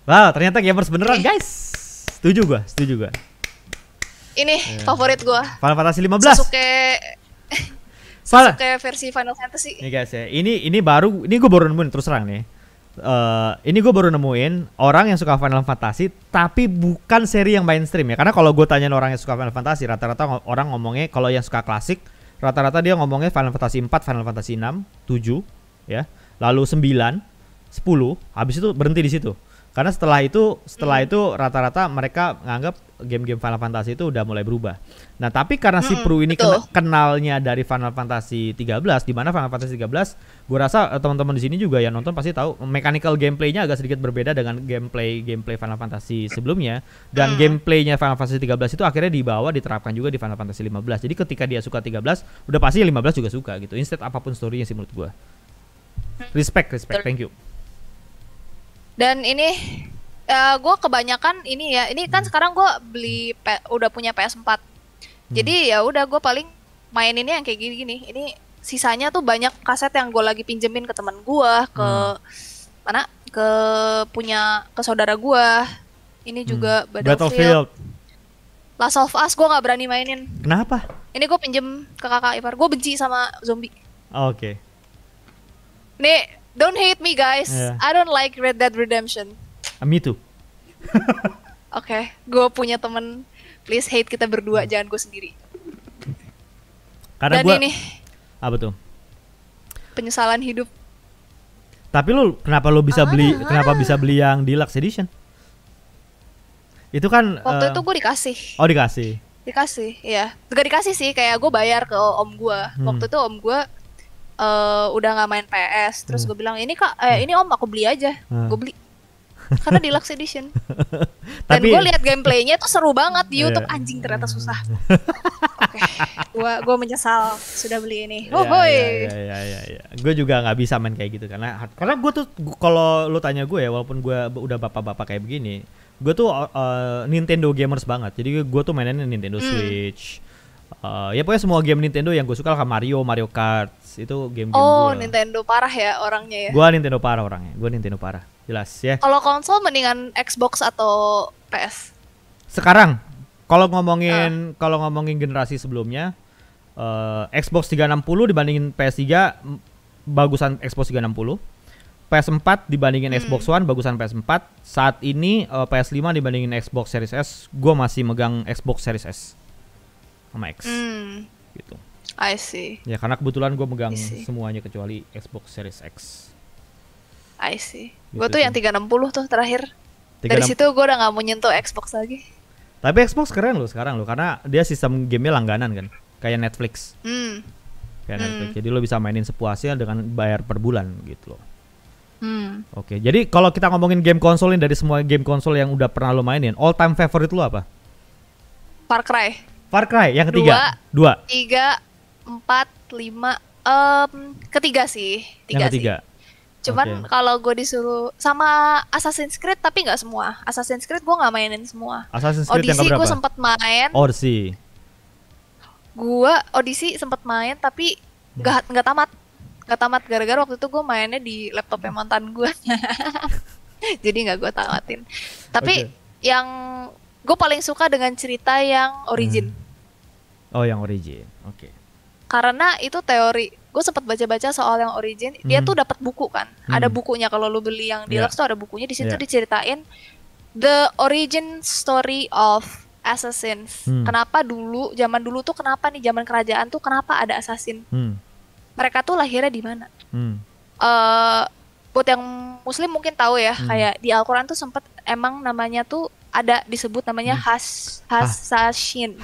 Wow, ternyata gamers beneran guys. Setuju gue. Ini favorit gue. Final Fantasy 15. Sasuke versi Final Fantasy. Nih guys ya, ini gue baru nemuin terus terang nih. Ini gue baru nemuin orang yang suka Final Fantasy tapi bukan seri yang mainstream ya. Karena kalau gue tanyain orang yang suka Final Fantasy, rata-rata orang ngomongnya kalau yang suka klasik, rata-rata dia ngomongnya Final Fantasy 4, Final Fantasy 6, 7 ya. Lalu 9, 10, habis itu berhenti di situ. Karena setelah itu rata-rata mereka nganggap game-game Final Fantasy itu udah mulai berubah. Nah, tapi karena si Pru ini kenalnya dari Final Fantasy 13, di mana Final Fantasy 13, gue rasa teman-teman di sini juga yang nonton pasti tahu mechanical gameplaynya agak sedikit berbeda dengan gameplay Final Fantasy sebelumnya. Dan gameplaynya Final Fantasy 13 itu akhirnya diterapkan juga di Final Fantasy 15. Jadi ketika dia suka 13, udah pasti 15 juga suka gitu. Instead apapun story-nya sih menurut gue. Respect, thank you. Dan ini gue kebanyakan ini ya, ini kan sekarang gue udah punya PS4. Jadi ya udah gue paling main ini yang kayak gini-gini. Ini sisanya tuh banyak kaset yang gue lagi pinjemin ke teman gue, ke mana? Ke saudara gue. Ini juga Battlefield. Last of Us gue nggak berani mainin. Kenapa? Ini gue pinjem ke kakak ipar. Gue benci sama zombie. Oke. Nih, don't hate me guys. Yeah. I don't like Red Dead Redemption. Me too. Oke, gue punya temen. Please hate kita berdua, jangan gue sendiri. Karena gue ini apa tuh? Penyesalan hidup. Tapi kenapa bisa beli yang Deluxe Edition? Itu kan waktu itu gue dikasih. Oh, dikasih. Dikasih, iya. Gak dikasih sih, kayak gue bayar ke om gue. Waktu itu om gue udah nggak main PS, terus gue bilang ini om aku beli aja. Gue beli karena Deluxe Edition. Dan gue lihat gameplaynya tuh seru banget di YouTube. Anjing, ternyata susah. Gue menyesal sudah beli ini. Gue juga nggak bisa main kayak gitu karena gue tuh kalau lu tanya gue ya, walaupun gue udah bapak-bapak kayak begini, gue tuh Nintendo gamers banget. Jadi gue tuh mainnya Nintendo Switch. Ya pokoknya semua game Nintendo yang gue suka lah, Mario Kart itu game-game gue. Nintendo parah ya orangnya ya. Gue Nintendo parah. Jelas ya. Kalau konsol mendingan Xbox atau PS? Sekarang kalau ngomongin generasi sebelumnya, Xbox 360 dibandingin PS3 bagusan Xbox 360. PS4 dibandingin Xbox One bagusan PS4. Saat ini PS5 dibandingin Xbox Series S, gue masih megang Xbox Series S sama X. Gitu. I see. Ya karena kebetulan gue megang semuanya kecuali Xbox Series X. I see. Gue tuh yang 360 tuh terakhir. Dari situ gue udah gak mau nyentuh Xbox lagi. Tapi Xbox keren loh sekarang loh, karena dia sistem gamenya langganan kan, kayak Netflix. Kayak Netflix. Jadi lo bisa mainin sepuasnya dengan bayar per bulan gitu loh. Oke, jadi kalau kita ngomongin game konsol ini, dari semua game konsol yang udah pernah lo mainin, all time favorite lo apa? Far Cry yang ketiga. 2, 3, 4, 5. Ketiga sih. Yang ketiga. Cuman kalau gue disuruh sama Assassin's Creed, tapi nggak semua. Assassin's Creed gue nggak mainin semua. Assassin's Creed Odyssey gue sempet main. Odyssey sempet main tapi nggak tamat. Nggak tamat gara-gara waktu itu gue mainnya di laptopnya mantan gue. Jadi nggak gue tamatin. Tapi yang gue paling suka dengan cerita yang Origin. Yang Origin. Oke. Karena itu teori. Gue sempat baca-baca soal yang Origin. Dia tuh dapat buku kan. Ada bukunya, kalau lu beli yang Deluxe tuh ada bukunya. Di situ diceritain the origin story of assassins. Kenapa zaman dulu tuh kenapa nih, zaman kerajaan tuh kenapa ada assassin? Mereka tuh lahirnya di mana? Buat yang Muslim mungkin tahu ya, kayak di Al-Quran tuh sempat emang namanya tuh ada disebut namanya Hasasin.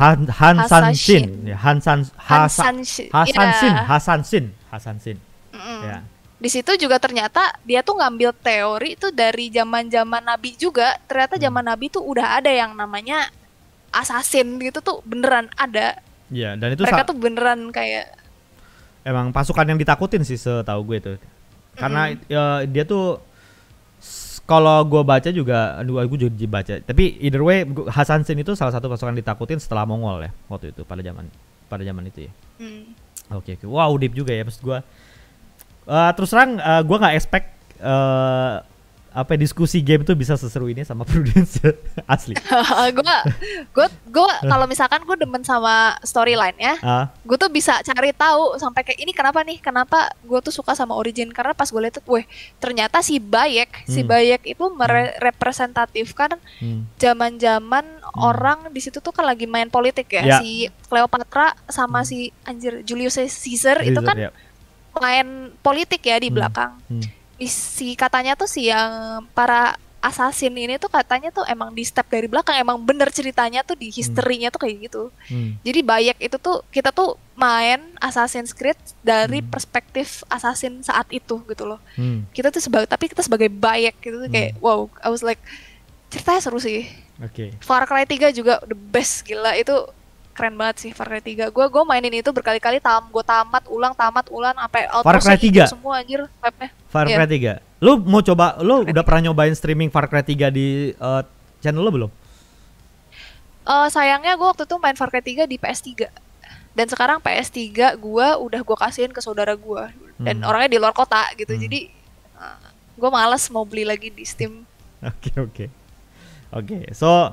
Ya. Di situ juga ternyata dia tuh ngambil teori itu dari zaman-zaman Nabi juga. Ternyata zaman Nabi tuh udah ada yang namanya assassin gitu tuh, beneran ada. Ya, dan itu mereka tuh beneran kayak emang pasukan yang ditakutin sih setahu gue tuh. Karena dia tuh kalau gue baca juga, gue juga baca. Tapi either way, Hasasin itu salah satu pasukan ditakutin setelah Mongol ya waktu itu, pada zaman itu ya. Oke. Wow, deep juga ya maksud gue. Terus terang, gue nggak expect diskusi game tuh bisa seseru ini sama Prudence. Asli. Gue kalau misalkan gue demen sama storyline ya, gue tuh bisa cari tahu sampai kayak ini kenapa gue tuh suka sama Origin, karena pas gue lihat tuh, ternyata si Bayek itu merepresentatifkan zaman-zaman orang di situ tuh kan lagi main politik ya. Si Cleopatra sama si Julius Caesar itu kan main politik ya di belakang. Si katanya tuh yang para Assassin ini tuh katanya tuh emang di step dari belakang, emang bener ceritanya tuh di historinya tuh kayak gitu. Jadi Bayek itu tuh kita tuh main Assassin's Creed dari perspektif assassin saat itu gitu loh. Kita tuh tapi kita sebagai Bayek gitu tuh kayak wow, I was like ceritanya seru sih. Far Cry 3 juga the best, gila itu keren banget sih Far Cry 3. Gue mainin itu berkali-kali, gue tamat ulang sampai Far Cry 3 semua anjir mapnya. Far Cry 3. Lu mau coba, lu udah pernah nyobain streaming Far Cry 3 di channel lu belum? Sayangnya gue waktu itu main Far Cry 3 di PS3. Dan sekarang PS3 gue kasihin ke saudara gue. Dan orangnya di luar kota gitu. Jadi gue malas mau beli lagi di Steam. Oke. So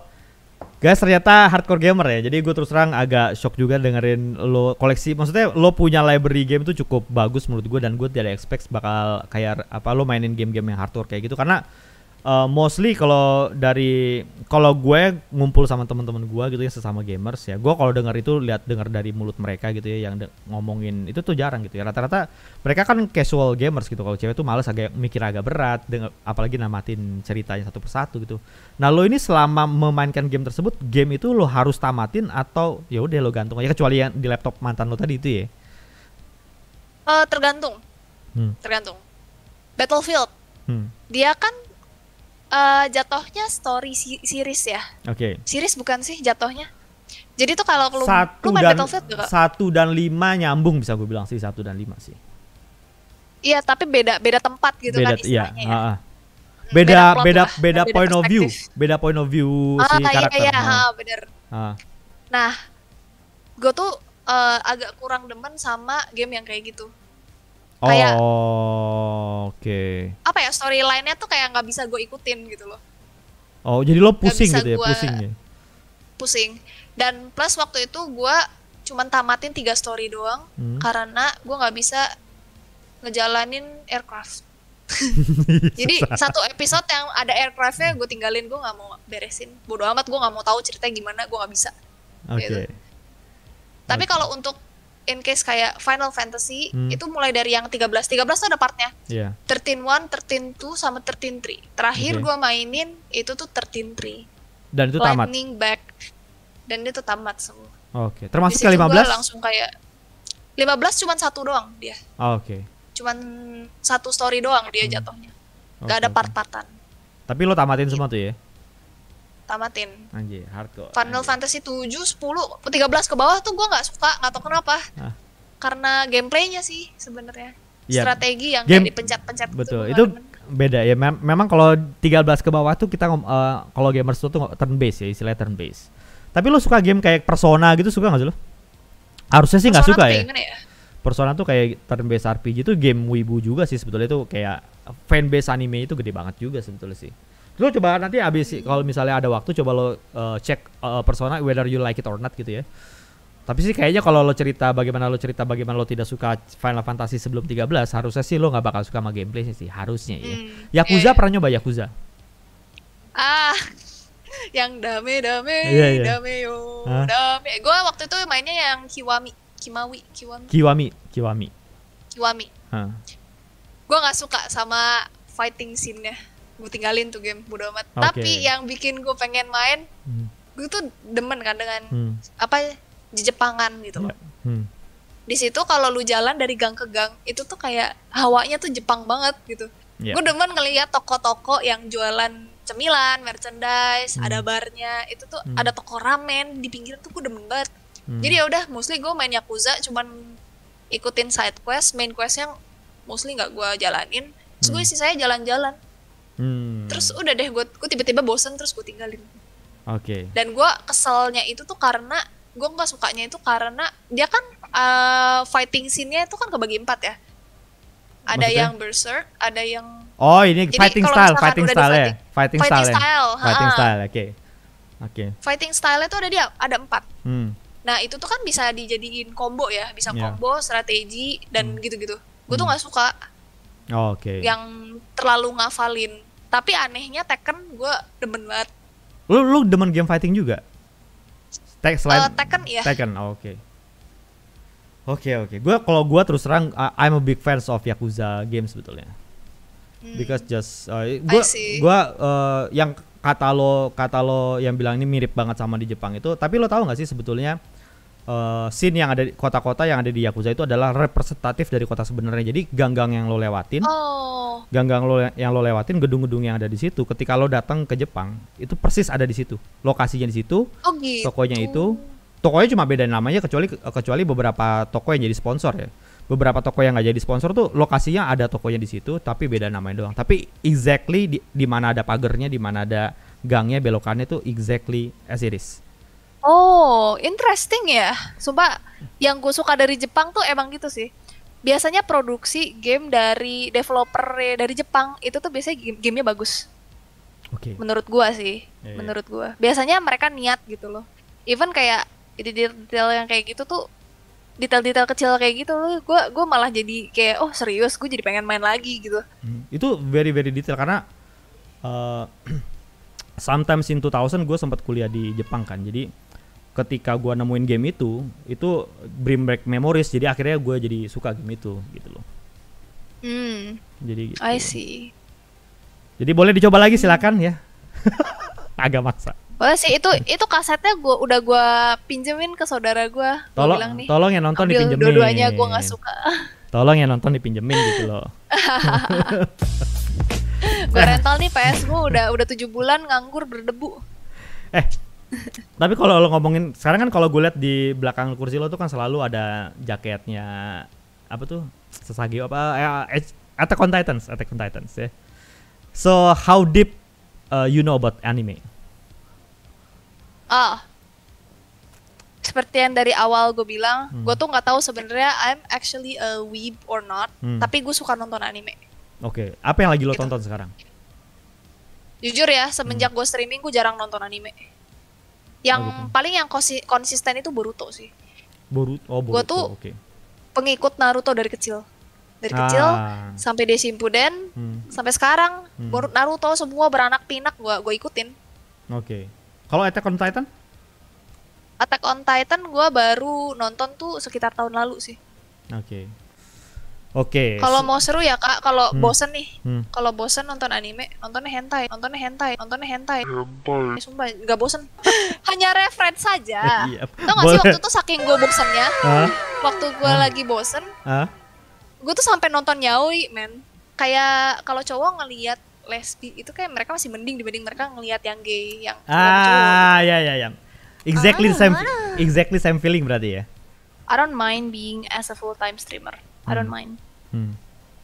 guys, ternyata hardcore gamer ya. Jadi gue terus terang agak shock juga dengerin lo koleksi. Maksudnya lo punya library game itu cukup bagus menurut gue, dan gue tidak expect bakal kayak apa lo mainin game-game yang hardcore kayak gitu. Karena mostly kalau gue ngumpul sama teman-teman gue gitu ya, sesama gamers ya, gue kalau dengar dari mulut mereka gitu ya yang ngomongin itu tuh jarang gitu ya. Rata-rata mereka kan casual gamers gitu. Kalau cewek tuh males mikir agak berat, apalagi namatin ceritanya satu persatu gitu. Nah lo ini selama memainkan game tersebut, game itu lo harus tamatin atau ya udah lo gantung aja, kecuali yang di laptop mantan lo tadi itu ya? Tergantung. Battlefield, dia kan jatuhnya story series ya. Series bukan sih jatuhnya. Jadi tuh kalau lu main Battlefield juga 1 dan 5 nyambung, bisa gue bilang sih 1 dan 5 sih. Iya, tapi beda tempat gitu kan istilahnya ya. Beda point of view. Beda point of view si karakter. Iya, bener. Nah, gue tuh agak kurang demen sama game yang kayak gitu. Kayak apa ya, storyline-nya tuh kayak nggak bisa gue ikutin gitu loh. Jadi lo pusing gitu ya, pusing. Dan plus waktu itu gue cuman tamatin 3 story doang karena gue nggak bisa ngejalanin aircraft. Jadi satu episode yang ada aircraftnya gue tinggalin, gue nggak mau beresin. Bodoh amat, gue nggak mau tahu ceritanya gimana, gue nggak bisa. Gitu. Tapi kalau untuk in case kayak Final Fantasy itu mulai dari yang 13 tuh ada partnya. 13-1, 13-2 sama 13-3. Terakhir gue mainin itu tuh 13-3. Dan itu tamat. Lightning Back. Dan itu tamat semua. Termasuk ke 15? Gue langsung kayak 15 cuman 1 doang dia. Cuman 1 story doang dia jatuhnya. Gak ada part-partan. Tapi lo tamatin semua tuh ya? Tamatin. Anjir, hardcore. Final Fantasy 7, 10, 13 ke bawah tuh gue nggak suka, nggak tahu kenapa. Karena gameplaynya sih sebenarnya. Strategi yang kayak dipencet-pencet. Betul. Itu beda ya. Memang kalau 13 ke bawah tuh kita kalau gamers tuh turn based ya, istilahnya turn based. Tapi lo suka game kayak Persona gitu, suka nggak sih lo? Harusnya sih nggak suka ya. Persona tuh kayak turn based RPG tuh game wibu juga sih sebetulnya, tuh kayak fanbase anime itu gede banget juga sebetulnya sih. Lo coba nanti abis kalau misalnya ada waktu coba lo cek Persona whether you like it or not gitu ya. Tapi sih kayaknya kalau lo cerita bagaimana lo tidak suka Final Fantasy sebelum 13, harusnya sih lo nggak bakal suka sama gameplaynya sih, harusnya ya. Yakuza pernah nyoba Yakuza? Yang dame yo. Gue waktu itu mainnya yang Kiwami. Gue nggak suka sama fighting scene-nya. Gue tinggalin tuh game, bodo amat. Tapi yang bikin gue pengen main, gue tuh demen kan dengan Jepangan gitu loh. Di situ kalau lu jalan dari gang ke gang, itu tuh kayak hawanya tuh Jepang banget gitu. Gue demen ngelihat toko-toko yang jualan cemilan, merchandise, ada barnya, itu tuh ada toko ramen di pinggir tuh, gue demen banget. Jadi ya udah, mostly gue main Yakuza cuman ikutin side quest, main quest yang mostly nggak gue jalanin. Terus gue sisanya jalan-jalan. Terus udah deh, gue tiba-tiba bosen, terus gue tinggalin. Dan gue keselnya itu tuh karena gue nggak sukanya itu karena dia kan fighting scene-nya itu kan kebagi 4 ya. Ada maksudnya? Yang berserk, ada yang ini jadi fighting style ya. Fighting style. Fighting style itu ada 4. Nah itu tuh kan bisa dijadiin combo ya, bisa combo, strategi dan gitu-gitu. Gue tuh nggak suka yang terlalu ngafalin. Tapi anehnya Tekken gue demen banget. Lu demen game fighting juga? Tekken iya. Tekken, oke. Gue terus terang I'm a big fans of Yakuza games sebetulnya. Because just yang kata lo yang bilang ini mirip banget sama di Jepang itu, tapi lo tahu nggak sih sebetulnya scene yang ada di kota-kota yang ada di Yakuza itu adalah representatif dari kota sebenarnya. Jadi gang-gang yang lo lewatin, yang lo lewatin, gedung-gedung yang ada di situ, ketika lo datang ke Jepang itu persis ada di situ, lokasinya di situ, gitu. tokonya cuma beda namanya kecuali beberapa toko yang jadi sponsor ya. Beberapa toko yang nggak jadi sponsor tuh lokasinya ada tokonya di situ, tapi beda namanya doang. Tapi exactly di mana ada pagernya, di mana ada gangnya, belokannya tuh exactly as it is. Oh, interesting ya. Sumpah, yang gue suka dari Jepang tuh emang gitu sih. Biasanya produksi game dari developer dari Jepang itu tuh biasanya gamenya bagus. Oke. Menurut gue sih, menurut gue. Biasanya mereka niat gitu loh. Even kayak detail yang kayak gitu tuh, detail-detail kecil kayak gitu loh, gue malah jadi kayak oh serius, gue jadi pengen main lagi gitu. Itu very very detail karena sometimes in 2000 gue sempat kuliah di Jepang kan, jadi ketika gue nemuin game itu bring back memories, jadi akhirnya gue jadi suka game itu gitu loh. Jadi gitu. I see. Jadi boleh dicoba lagi silakan ya. Agak maksa. Boleh sih, itu kasetnya udah gue pinjemin ke saudara gue. Tolong yang nonton dipinjemin. Dua-duanya gue nggak suka. Tolong yang nonton dipinjemin gitu loh. Gue rental nih PS gue udah 7 bulan nganggur berdebu. Tapi kalau lo ngomongin sekarang kan, kalau gue lihat di belakang kursi lo tuh kan selalu ada jaketnya apa tuh, Sasagi apa Attack on Titans ya. So how deep you know about anime? Seperti yang dari awal gue bilang, gue tuh nggak tahu sebenarnya I'm actually a weeb or not, tapi gue suka nonton anime. Oke. Apa yang lagi lo tonton sekarang? Jujur ya, semenjak gue streaming gue jarang nonton anime. Yang paling yang konsisten itu Boruto sih. Boruto. Gue tuh pengikut Naruto dari kecil. Sampai dia Shippuden, sampai sekarang Naruto semua beranak pinak gue ikutin. Oke. Kalau Attack on Titan? Attack on Titan gue baru nonton tuh sekitar tahun lalu sih. Oke. Kalau mau seru ya kak, kalau bosen nih, kalau bosen nonton anime, nontonnya hentai. Sumpah nggak bosen, hanya reference saja. Tau nggak sih waktu itu saking gue bosennya, waktu gue lagi bosen, gue tuh sampai nonton yaoi, men. Kayak kalau cowok ngelihat lesbi itu kayak mereka masih mending dibanding mereka ngelihat yang gay, yang cowok. Ya. Exactly same feeling berarti ya. I don't mind being as a full time streamer. I don't mind.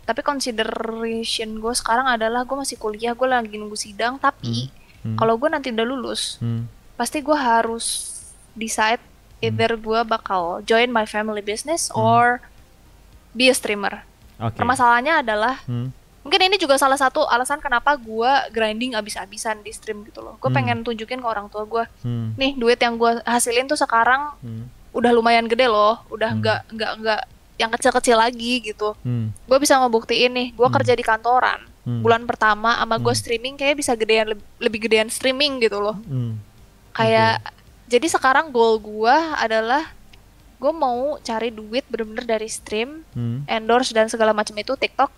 Tapi consideration gue sekarang adalah gue masih kuliah, gue lagi nunggu sidang. Tapi kalau gue nanti udah lulus, pasti gue harus decide either gue bakal join my family business or be a streamer. Permasalahannya adalah mungkin ini juga salah satu alasan kenapa gue grinding abis-abisan di stream gitu loh. Gue pengen tunjukin ke orang tua gue, nih duit yang gue hasilin tuh sekarang udah lumayan gede loh, udah nggak yang kecil-kecil lagi gitu. Gue bisa ngebuktiin nih, gue kerja di kantoran, bulan pertama sama gue streaming kayak bisa gedean, lebih gedean streaming gitu loh. Kayak jadi sekarang goal gue adalah gue mau cari duit bener-bener dari stream, endorse dan segala macam itu, TikTok.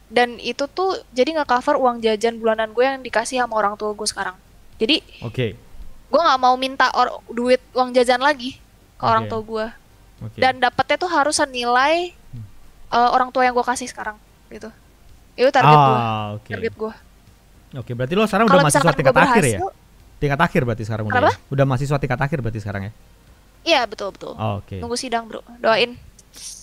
Dan itu tuh jadi nge-cover uang jajan bulanan gue yang dikasih sama orang tua gue sekarang. Jadi gue nggak mau minta duit uang jajan lagi ke orang tua gue. Dan dapetnya tuh harus senilai orang tua yang gue kasih sekarang gitu. Itu target gue. Target gue. Berarti lo sekarang udah mahasiswa tingkat akhir ya? Tingkat akhir berarti sekarang udah. Udah mahasiswa tingkat akhir berarti sekarang ya? Iya betul. Nunggu sidang bro, doain.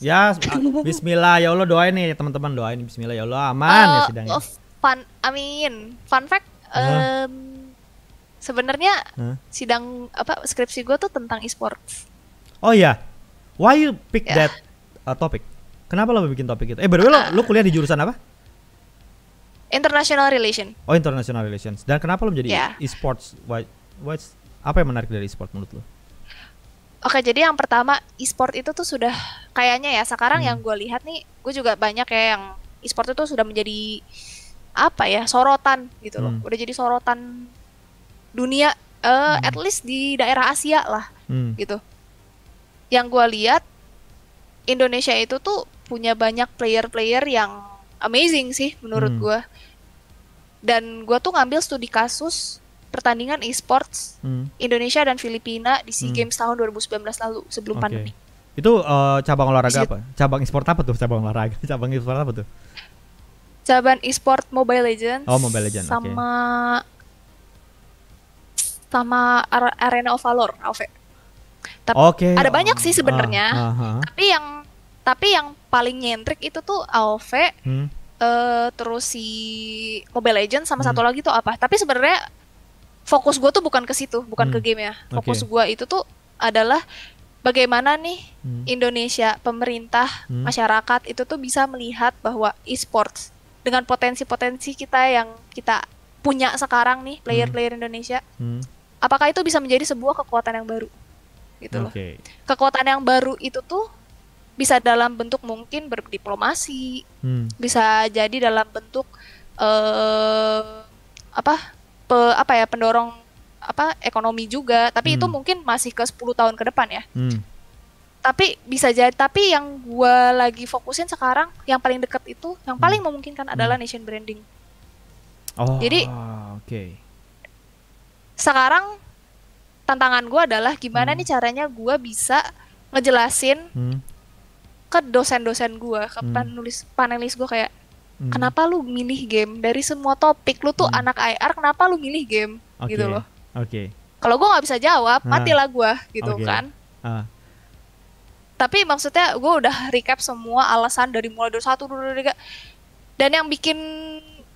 Ya, bismillah ya Allah, doain nih teman-teman, doain bismillah ya Allah aman ya sidangnya. Amin. Fun fact, sebenarnya sidang skripsi gue tuh tentang e-sports. Oh iya. Why you pick that topic? Kenapa lo bikin topik itu? By the way, lo kuliah di jurusan apa? International Relation. Oh, International Relations. Dan kenapa lo menjadi e-sports? Apa yang menarik dari e-sport menurut lo? Oke, jadi yang pertama, e-sport itu tuh sudah kayaknya ya sekarang yang gue lihat nih, gue juga banyak ya yang e-sport itu sudah menjadi sorotan gitu loh. Udah jadi sorotan dunia, at least di daerah Asia lah gitu. Yang gue lihat Indonesia itu tuh punya banyak player-player yang amazing sih menurut gue. Dan gue tuh ngambil studi kasus pertandingan e-sports Indonesia dan Filipina di SEA Games tahun 2019 lalu sebelum pandemi. Itu cabang olahraga apa? Cabang e-sport apa tuh? Cabang olahraga. Cabang e-sport apa tuh? Cabang e-sport Mobile Legends. Oh, Mobile Legends. Sama Arena of Valor, AOV. Ada banyak sih sebenarnya. Tapi yang paling nyentrik itu tuh AOV. Terus si Mobile Legends sama satu lagi tuh apa? Tapi sebenarnya fokus gue tuh bukan ke situ, bukan ke game ya. Fokus gue itu tuh adalah bagaimana nih Indonesia, pemerintah, masyarakat itu tuh bisa melihat bahwa e-sports dengan potensi-potensi kita yang kita punya sekarang nih, player-player Indonesia, apakah itu bisa menjadi sebuah kekuatan yang baru, gitu loh. Kekuatan yang baru itu tuh bisa dalam bentuk mungkin berdiplomasi, bisa jadi dalam bentuk pendorong ekonomi juga, tapi itu mungkin masih ke 10 tahun ke depan ya. Tapi bisa jadi, tapi yang gue lagi fokusin sekarang yang paling dekat itu, yang paling memungkinkan adalah nation branding. Jadi sekarang tantangan gue adalah gimana nih caranya gue bisa ngejelasin ke dosen-dosen gue, ke panelis gue kayak kenapa lu milih game dari semua topik, lu tuh anak IR, kenapa lu milih game gitu loh. Kalau gue nggak bisa jawab, matilah gue gitu kan. Tapi maksudnya gue udah recap semua alasan dari mulai 21, 22, 23. Dan yang bikin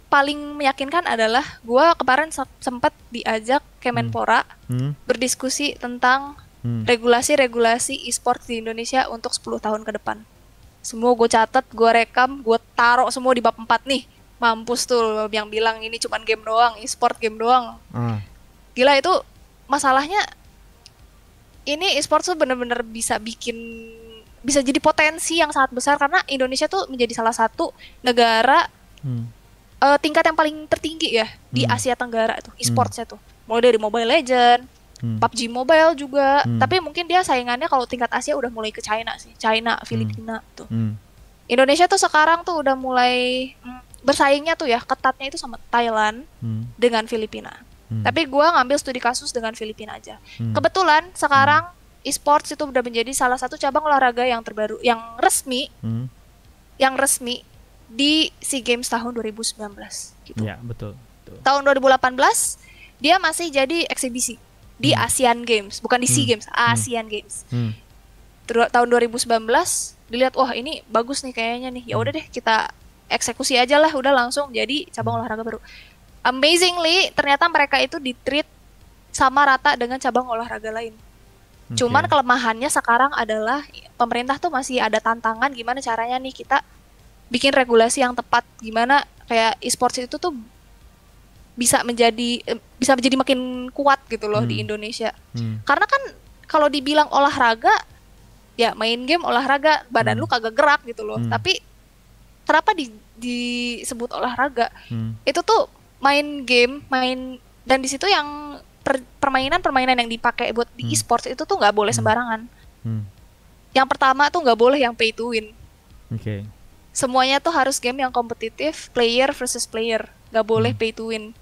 paling meyakinkan adalah gue kemarin sempat diajak Kemenpora berdiskusi tentang regulasi-regulasi e-sport di Indonesia untuk 10 tahun ke depan. Semua gue catat, gue rekam, gue taruh semua di bab 4 nih. Mampus tuh yang bilang ini cuman game doang, e-sport game doang. Gila, itu masalahnya ini e-sport tuh bener-bener bisa jadi potensi yang sangat besar, karena Indonesia tuh menjadi salah satu negara tingkat yang paling tertinggi ya di Asia Tenggara tuh e-sportsnya tuh, mulai dari Mobile Legends, PUBG Mobile juga, tapi mungkin dia saingannya kalau tingkat Asia udah mulai ke China sih, China, Filipina tuh. Indonesia tuh sekarang tuh udah mulai bersaingnya tuh ya ketatnya itu sama Thailand dengan Filipina. Tapi gue ngambil studi kasus dengan Filipina aja. Kebetulan sekarang e-sports itu udah menjadi salah satu cabang olahraga yang terbaru, yang resmi di SEA Games tahun 2019 gitu. Ya, betul. Tahun 2018 dia masih jadi eksibisi di Asian Games, bukan di SEA Games, Asian Games. Tahun 2019 dilihat, wah ini bagus nih kayaknya nih. Ya udah deh kita eksekusi aja lah, udah langsung jadi cabang olahraga baru. Amazingly, ternyata mereka itu di-treat sama rata dengan cabang olahraga lain. Cuman kelemahannya sekarang adalah pemerintah tuh masih ada tantangan gimana caranya nih kita bikin regulasi yang tepat, gimana kayak e-sports itu tuh bisa menjadi makin kuat gitu loh di Indonesia. Karena kan kalau dibilang olahraga, ya main game olahraga, badan lu kagak gerak gitu loh. Tapi kenapa disebut olahraga? Itu tuh main game, dan di situ yang permainan yang dipakai buat di e-sports itu tuh nggak boleh sembarangan. Yang pertama tuh nggak boleh yang pay to win. Semuanya tuh harus game yang kompetitif, player versus player, nggak boleh pay to win.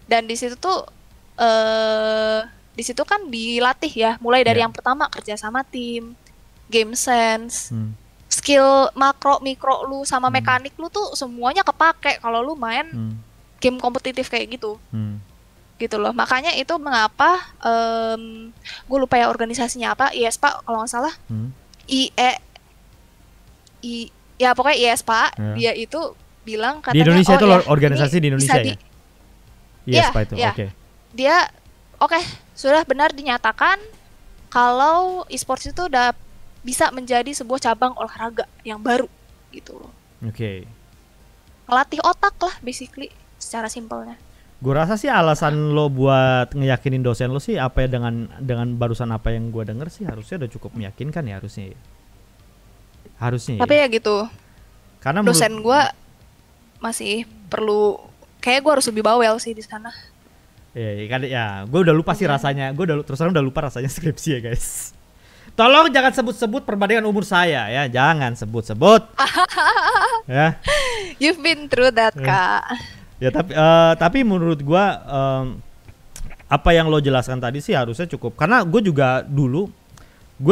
Dan di situ tuh kan dilatih ya, mulai dari yang pertama kerja sama tim, game sense, skill makro mikro lu sama mekanik lu tuh semuanya kepake kalau lu main game kompetitif kayak gitu. Gitu loh. Makanya itu mengapa gue lupa ya organisasinya apa, IESPA kalau nggak salah. Ya pokoknya IESPA, dia itu bilang katanya di Indonesia itu organisasi di Indonesia ya. IESPA itu. Dia sudah benar dinyatakan kalau e-sports itu udah bisa menjadi sebuah cabang olahraga yang baru gitu loh. Ngelatih otak lah basically secara simpelnya. Gue rasa sih alasan lo buat ngeyakinin dosen lo sih apa ya, dengan barusan apa yang gue denger sih harusnya udah cukup meyakinkan ya harusnya. Tapi ya gitu. Karena dosen gue masih perlu, kayak gue harus lebih bawel sih di sana. Ya, gue udah lupa sih rasanya. Gue terus terang udah lupa rasanya skripsi ya guys. Tolong jangan sebut-sebut perbandingan umur saya ya, jangan sebut-sebut. Ya. You've been through that, Kak. Ya tapi menurut gue apa yang lo jelaskan tadi sih harusnya cukup. Karena gue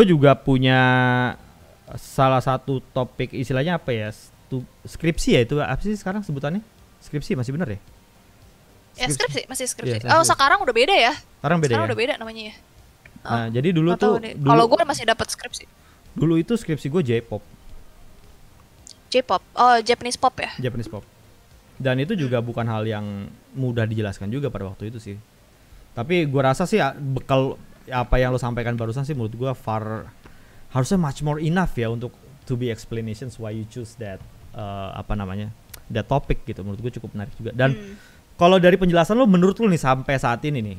juga punya salah satu topik istilahnya apa ya, skripsi ya, itu apa sih sekarang sebutannya? Skripsi masih benar ya? Ya skripsi, masih skripsi. Ya, sekarang udah beda ya. Sekarang udah beda namanya ya. Nah, jadi dulu tuh kalau gue masih dapat skripsi. Dulu itu skripsi gue J-pop. Oh, Japanese pop ya? Japanese pop. Dan itu juga bukan hal yang mudah dijelaskan juga pada waktu itu sih. Tapi gue rasa sih bekal apa yang lo sampaikan barusan sih menurut gue harusnya much more enough ya untuk to be explanations why you choose that that topic gitu. Menurut gue cukup menarik juga. Dan kalau dari penjelasan lo, menurut lo nih sampai saat ini nih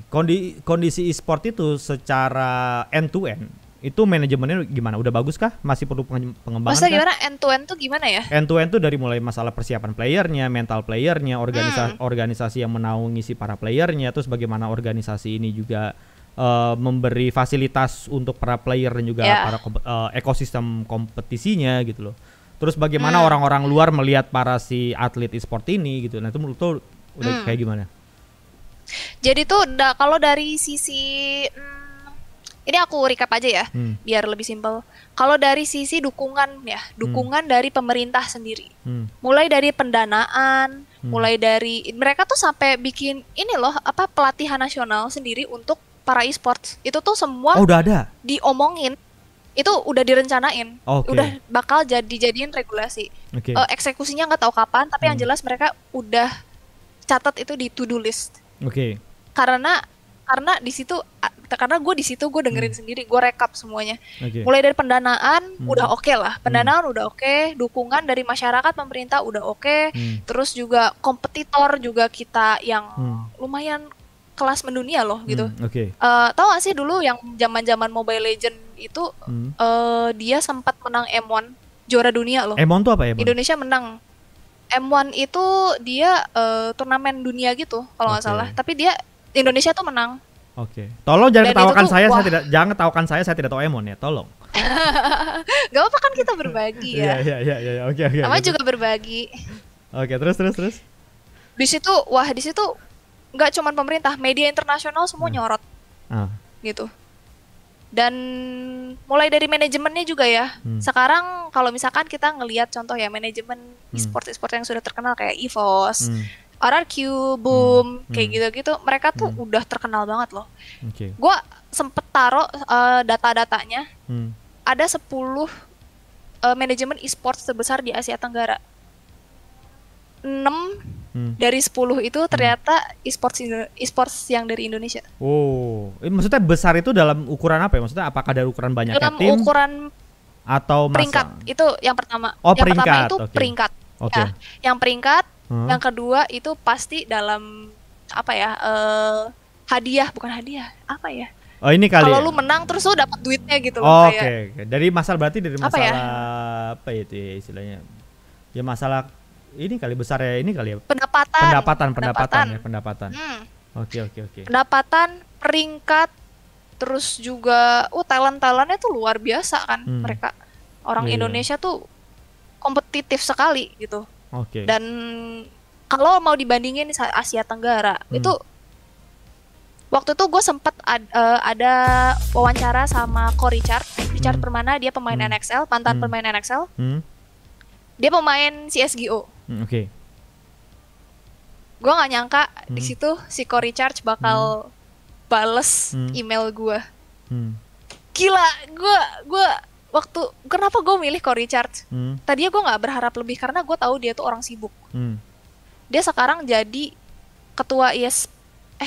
kondisi e-sport itu secara end to end itu manajemennya gimana? Udah bagus kah? Masih perlu pengembangan? Maksudnya gimana end to end tuh gimana ya? End to end tuh dari mulai masalah persiapan playernya, mental playernya, organisasi yang menaungi si para playernya, terus bagaimana organisasi ini juga memberi fasilitas untuk para player dan juga para ekosistem kompetisinya gitu loh. Terus bagaimana orang-orang luar melihat para si atlet e-sport ini gitu. Nah itu menurut lo udah kayak gimana? Jadi tuh kalau dari sisi ini aku recap aja ya, biar lebih simpel. Kalau dari sisi dukungan ya, dukungan dari pemerintah sendiri. Mulai dari pendanaan, mulai dari mereka tuh sampai bikin ini loh, pelatihan nasional sendiri untuk para e-sports. Itu tuh semua udah ada. Diomongin. Itu udah direncanain. Udah bakal jadiin regulasi. Eksekusinya nggak tahu kapan, tapi yang jelas mereka udah catat itu di to-do list. Karena di situ, karena gue di situ gue dengerin sendiri, gue rekap semuanya. Mulai dari pendanaan udah oke lah, pendanaan udah oke, dukungan dari masyarakat, pemerintah udah oke, terus juga kompetitor juga kita yang lumayan kelas mendunia loh gitu. Tahu gak sih dulu yang zaman Mobile Legend itu dia sempat menang M1 juara dunia loh. M1 tuh apa ya? Indonesia menang. M1 itu dia turnamen dunia gitu kalau nggak salah, tapi dia Indonesia tuh menang. Tolong jangan ketawakan saya ketawakan saya tidak tahu Emon ya, tolong. Gak apa kan kita berbagi ya. Iya. Oke. Namanya juga berbagi. Terus. Di situ nggak cuma pemerintah, media internasional semua nyorot. Gitu. Dan mulai dari manajemennya juga ya. Sekarang kalau misalkan kita ngelihat contoh ya manajemen e-sport yang sudah terkenal kayak EVOS, RRQ, Boom, kayak gitu-gitu, mereka tuh udah terkenal banget loh. Gue sempet taruh data-datanya, ada 10 manajemen e-sports terbesar di Asia Tenggara. 6 dari 10 itu ternyata e-sports yang dari Indonesia. Maksudnya besar itu dalam ukuran apa ya? Maksudnya apakah dari ukuran banyaknya tim? Dalam ukuran atau peringkat, itu yang pertama. Yang pertama itu peringkat. Ya, yang peringkat. Yang kedua itu pasti dalam hadiah, bukan hadiah, apa ya? Ini kali. Kalau lu menang terus lu dapat duitnya gitu loh. Berarti dari masalah apa itu ya istilahnya? Ya masalah ini kali besar ya, ini kali ya. Pendapatan. Oke. Pendapatan, peringkat, terus juga talent-talentnya tuh luar biasa kan mereka. Orang Indonesia tuh kompetitif sekali gitu. Dan kalau mau dibandingin Asia Tenggara itu waktu itu gue sempet ada wawancara sama Ko Richard Permana, dia pemain NXL, mantan pemain NXL. Dia pemain CSGO. Gue nggak nyangka di situ si Ko Richard bakal bales email gue. Gila, gue kenapa gue milih Ko Richard? Tadinya gue nggak berharap lebih karena gue tahu dia tuh orang sibuk. Dia sekarang jadi ketua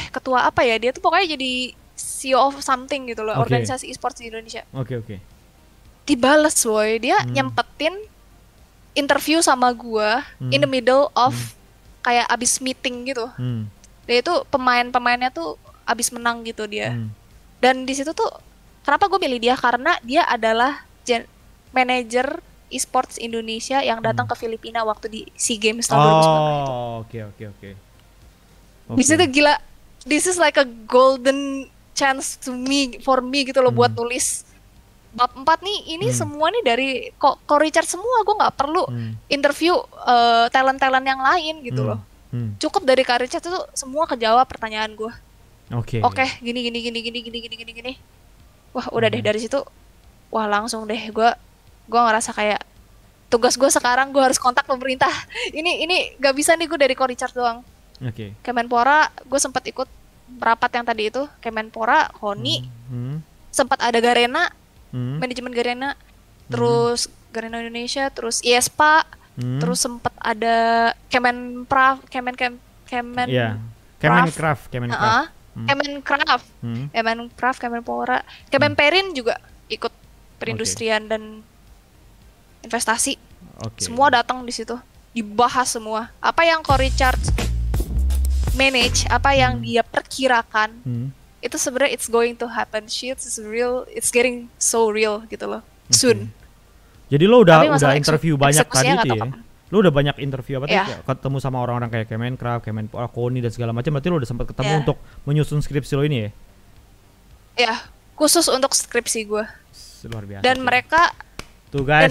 ketua apa ya? Dia tuh pokoknya jadi CEO of something gitu loh, organisasi e-sports di Indonesia. Dibales boy, dia nyempetin interview sama gue in the middle of kayak abis meeting gitu. Dia itu pemainnya tuh abis menang gitu dia. Dan di situ tuh kenapa gue milih dia? Karena dia adalah manajer e-sports Indonesia yang datang ke Filipina waktu di SEA Games tahun 2009 Oke. Di situ gila, this is like a golden chance for me gitu loh buat nulis bab 4 nih, ini semua nih dari Ko Richard semua. Gue nggak perlu interview talent-talent yang lain gitu loh. Cukup dari Ko Richard itu semua kejawab pertanyaan gue. Oke, gini. Wah, udah deh dari situ. Wah, langsung deh gue ngerasa kayak tugas gue sekarang gue harus kontak pemerintah. Ini gak bisa nih gue dari Ko Richard doang. Kemenpora, gue sempat ikut rapat yang tadi itu, Kemenpora, KONI, sempat ada Garena, manajemen Garena, terus Garena Indonesia, terus IESPA, terus sempat ada Kemenpraf, Kemenpora, Kemenperin juga ikut perindustrian dan investasi. Semua datang di situ, dibahas semua. Apa yang Ko Richard manage, apa yang dia perkirakan, itu sebenarnya it's going to happen. It's real, it's getting so real gitu loh. Soon. Jadi lo udah interview banyak tadi tuh ya? Lo udah banyak interview apa tadi? Ketemu sama orang-orang kayak Kemenkraf, Kemenpora, KONI dan segala macam. Berarti lo udah sempat ketemu untuk menyusun skripsi lo ini ya? Ya, khusus untuk skripsi gue. Luar biasa. Dan mereka tuh guys.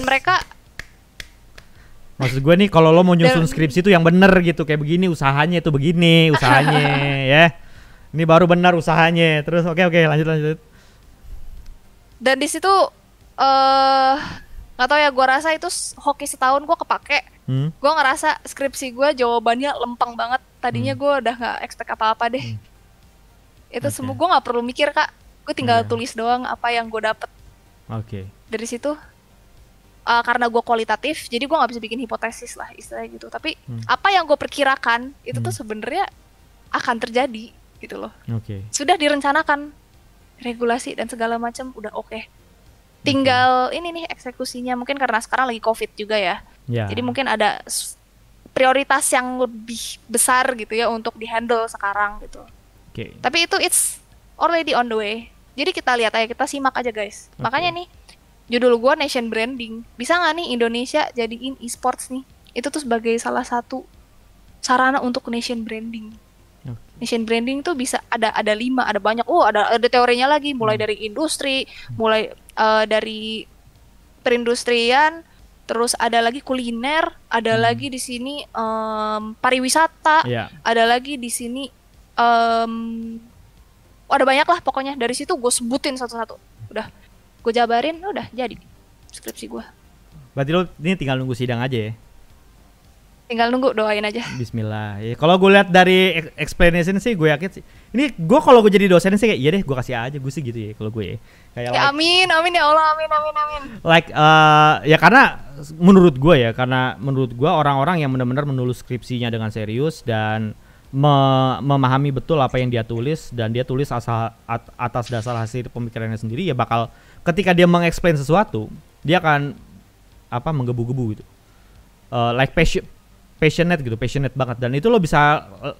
Maksud gue nih kalau lo mau nyusun skripsi itu yang bener gitu, kayak begini usahanya itu begini usahanya ya. Ini baru benar usahanya. Terus oke lanjut. Dan di situ nggak tahu ya, gue rasa itu hoki setahun gue kepake. Gue ngerasa skripsi gue jawabannya lempeng banget. Tadinya gue udah nggak expect apa-apa deh. Itu semua gue nggak perlu mikir Kak. Gue tinggal tulis doang apa yang gue dapet. Dari situ. Karena gue kualitatif, jadi gue nggak bisa bikin hipotesis lah istilahnya gitu. Tapi apa yang gue perkirakan itu tuh sebenarnya akan terjadi gitu loh. Sudah direncanakan regulasi dan segala macam udah oke. Tinggal ini nih eksekusinya, mungkin karena sekarang lagi COVID juga ya. Jadi mungkin ada prioritas yang lebih besar gitu ya untuk dihandle sekarang gitu. Tapi itu it's already on the way. Jadi kita lihat aja, kita simak aja guys. Makanya nih judul gue nation branding. Bisa nggak nih Indonesia jadiin e-sports nih? Itu tuh sebagai salah satu sarana untuk nation branding. Nation branding tuh bisa ada 5, ada banyak. Ada teorinya lagi. Mulai dari industri, mulai dari perindustrian, terus ada lagi kuliner, ada lagi di sini pariwisata, ada lagi di sini ada banyak lah pokoknya. Dari situ gue sebutin satu-satu. Udah. Gue jabarin, udah jadi skripsi gue. Berarti lo ini tinggal nunggu sidang aja ya? Tinggal nunggu, doain aja. Bismillah. Ya, kalau gue lihat dari explanation sih, gue yakin sih. Ini gue kalau gue jadi dosen sih kayak, iya deh, gue kasih aja, gue sih gitu ya kalau gue ya. Kayak ya amin ya Allah, amin. Like ya karena menurut gue orang-orang yang benar-benar menulis skripsinya dengan serius dan memahami betul apa yang dia tulis, dan dia tulis atas dasar hasil pemikirannya sendiri, ya bakal ketika dia mengeksplain sesuatu, dia akan menggebu-gebu gitu, like passionate banget, dan itu lo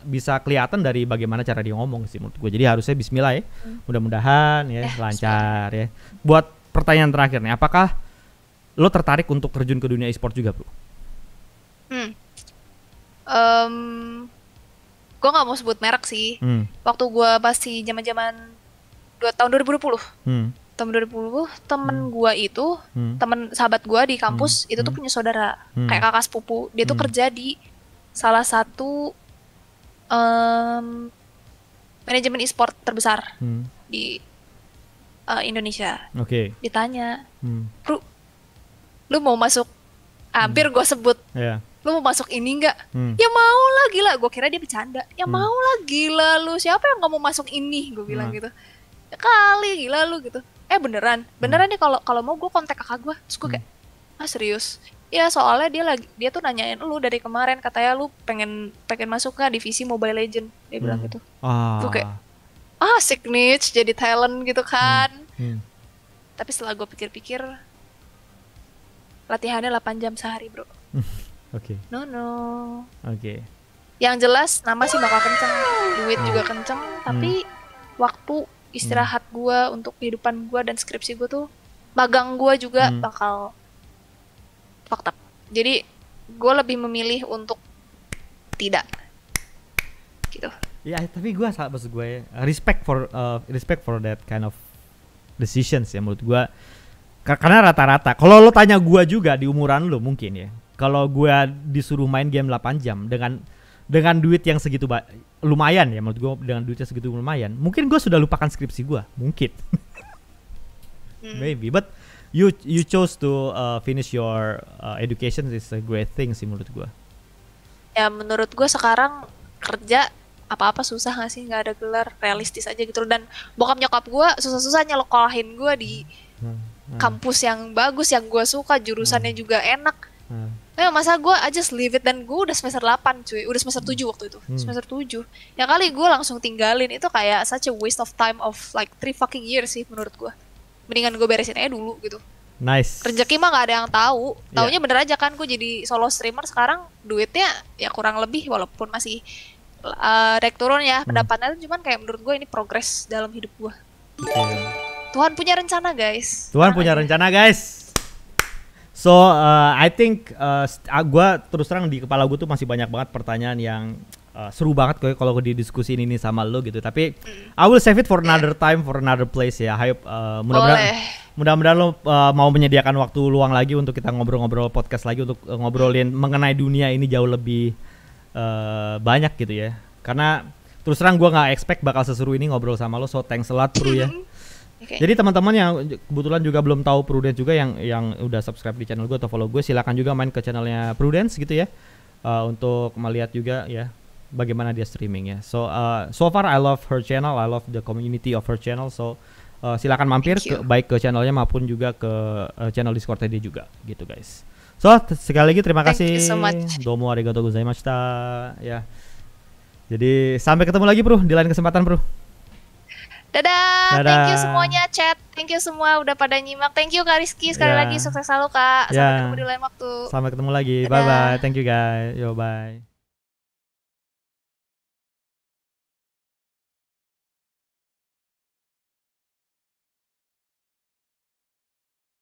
bisa kelihatan dari bagaimana cara dia ngomong sih menurut gue. Jadi harusnya bismillah ya, mudah-mudahan ya lancar ya. Buat pertanyaan terakhir nih, apakah lo tertarik untuk terjun ke dunia e-sport juga, bro? Gue nggak mau sebut merek sih. Waktu gue masih zaman tahun 2020. Tahun 2020 temen gue itu, temen sahabat gue di kampus itu tuh punya saudara kayak kakak sepupu. Dia tuh kerja di salah satu manajemen e-sport terbesar di Indonesia. Ditanya, bro, lu mau masuk? Hampir gue sebut. Lu mau masuk ini nggak? Ya mau lah, gila. Gue kira dia bercanda. Ya mau lah, gila lu. Siapa yang nggak mau masuk ini? Gue bilang gitu. Ya kali, gila lu gitu. Beneran nih kalau mau gue kontak kakak gue. Terus gue kayak, serius? Ya soalnya dia tuh nanyain lu dari kemarin, katanya lu pengen masuk nggak divisi Mobile Legend? Dia bilang gitu. Gue kayak, asik nih jadi talent gitu kan. Tapi setelah gue pikir-pikir, latihannya 8 jam sehari, bro. No. Yang jelas nama sih bakal kenceng, duit juga kenceng, tapi waktu istirahat gue untuk kehidupan gue dan skripsi gue tuh, magang gue juga bakal fucked up. Jadi gue lebih memilih untuk tidak gitu. Ya tapi gue maksud gue respect for that kind of decisions ya. Menurut gue Karena rata-rata kalau lo tanya gua juga di umuran lo mungkin ya, kalau gua disuruh main game 8 jam dengan duit yang segitu lumayan ya, menurut gua dengan duitnya segitu lumayan, mungkin gua sudah lupakan skripsi gua, mungkin. Maybe, but you chose to finish your education is a great thing sih menurut gua. Ya menurut gua sekarang kerja apa-apa susah gak sih, nggak ada gelar, realistis aja gitu. Dan bokap nyokap gue susah-susah nyelokolahin gue di kampus yang bagus, yang gue suka, jurusannya juga enak. Masa gue aja leave it, dan gue udah semester 8 cuy, udah semester 7 waktu itu, semester 7. Ya kali gue langsung tinggalin, itu kayak such a waste of time of like 3 fucking years sih menurut gue. Mendingan gue beresin aja dulu gitu. Nice. Rezeki mah gak ada yang tahu. Taunya bener aja kan gue jadi solo streamer sekarang, duitnya ya kurang lebih walaupun masih naik turun ya pendapatannya, cuman kayak menurut gue ini progres dalam hidup gue. Tuhan punya rencana guys. Tuhan punya rencana guys. So I think gue terus terang di kepala gue tuh masih banyak banget pertanyaan yang seru banget kalau di diskusi ini sama lo gitu. Tapi I will save it for another time, for another place ya. Hype, mudah-mudahan lo mau menyediakan waktu luang lagi untuk kita ngobrol-ngobrol podcast lagi untuk ngobrolin mengenai dunia ini jauh lebih banyak gitu ya, karena terus terang gue nggak expect bakal seseru ini ngobrol sama lo, so thanks a lot Pru ya. Jadi teman-teman yang kebetulan juga belum tahu Prudence juga yang udah subscribe di channel gue atau follow gue, silakan juga main ke channelnya Prudence gitu ya, untuk melihat juga ya bagaimana dia streaming ya. So far I love her channel, I love the community of her channel, so silakan mampir baik ke channelnya maupun juga ke channel Discordnya dia juga gitu guys. So, sekali lagi terima kasih. So Domo arigatou gozaimashita ya. Jadi sampai ketemu lagi Bro di lain kesempatan Bro. Dadah. Thank you semuanya chat. Thank you semua udah pada nyimak. Thank you Kak Rizky sekali lagi, sukses selalu Kak. Sampai ketemu di lain waktu. Sampai ketemu lagi. Bye bye. Thank you guys. Yo bye.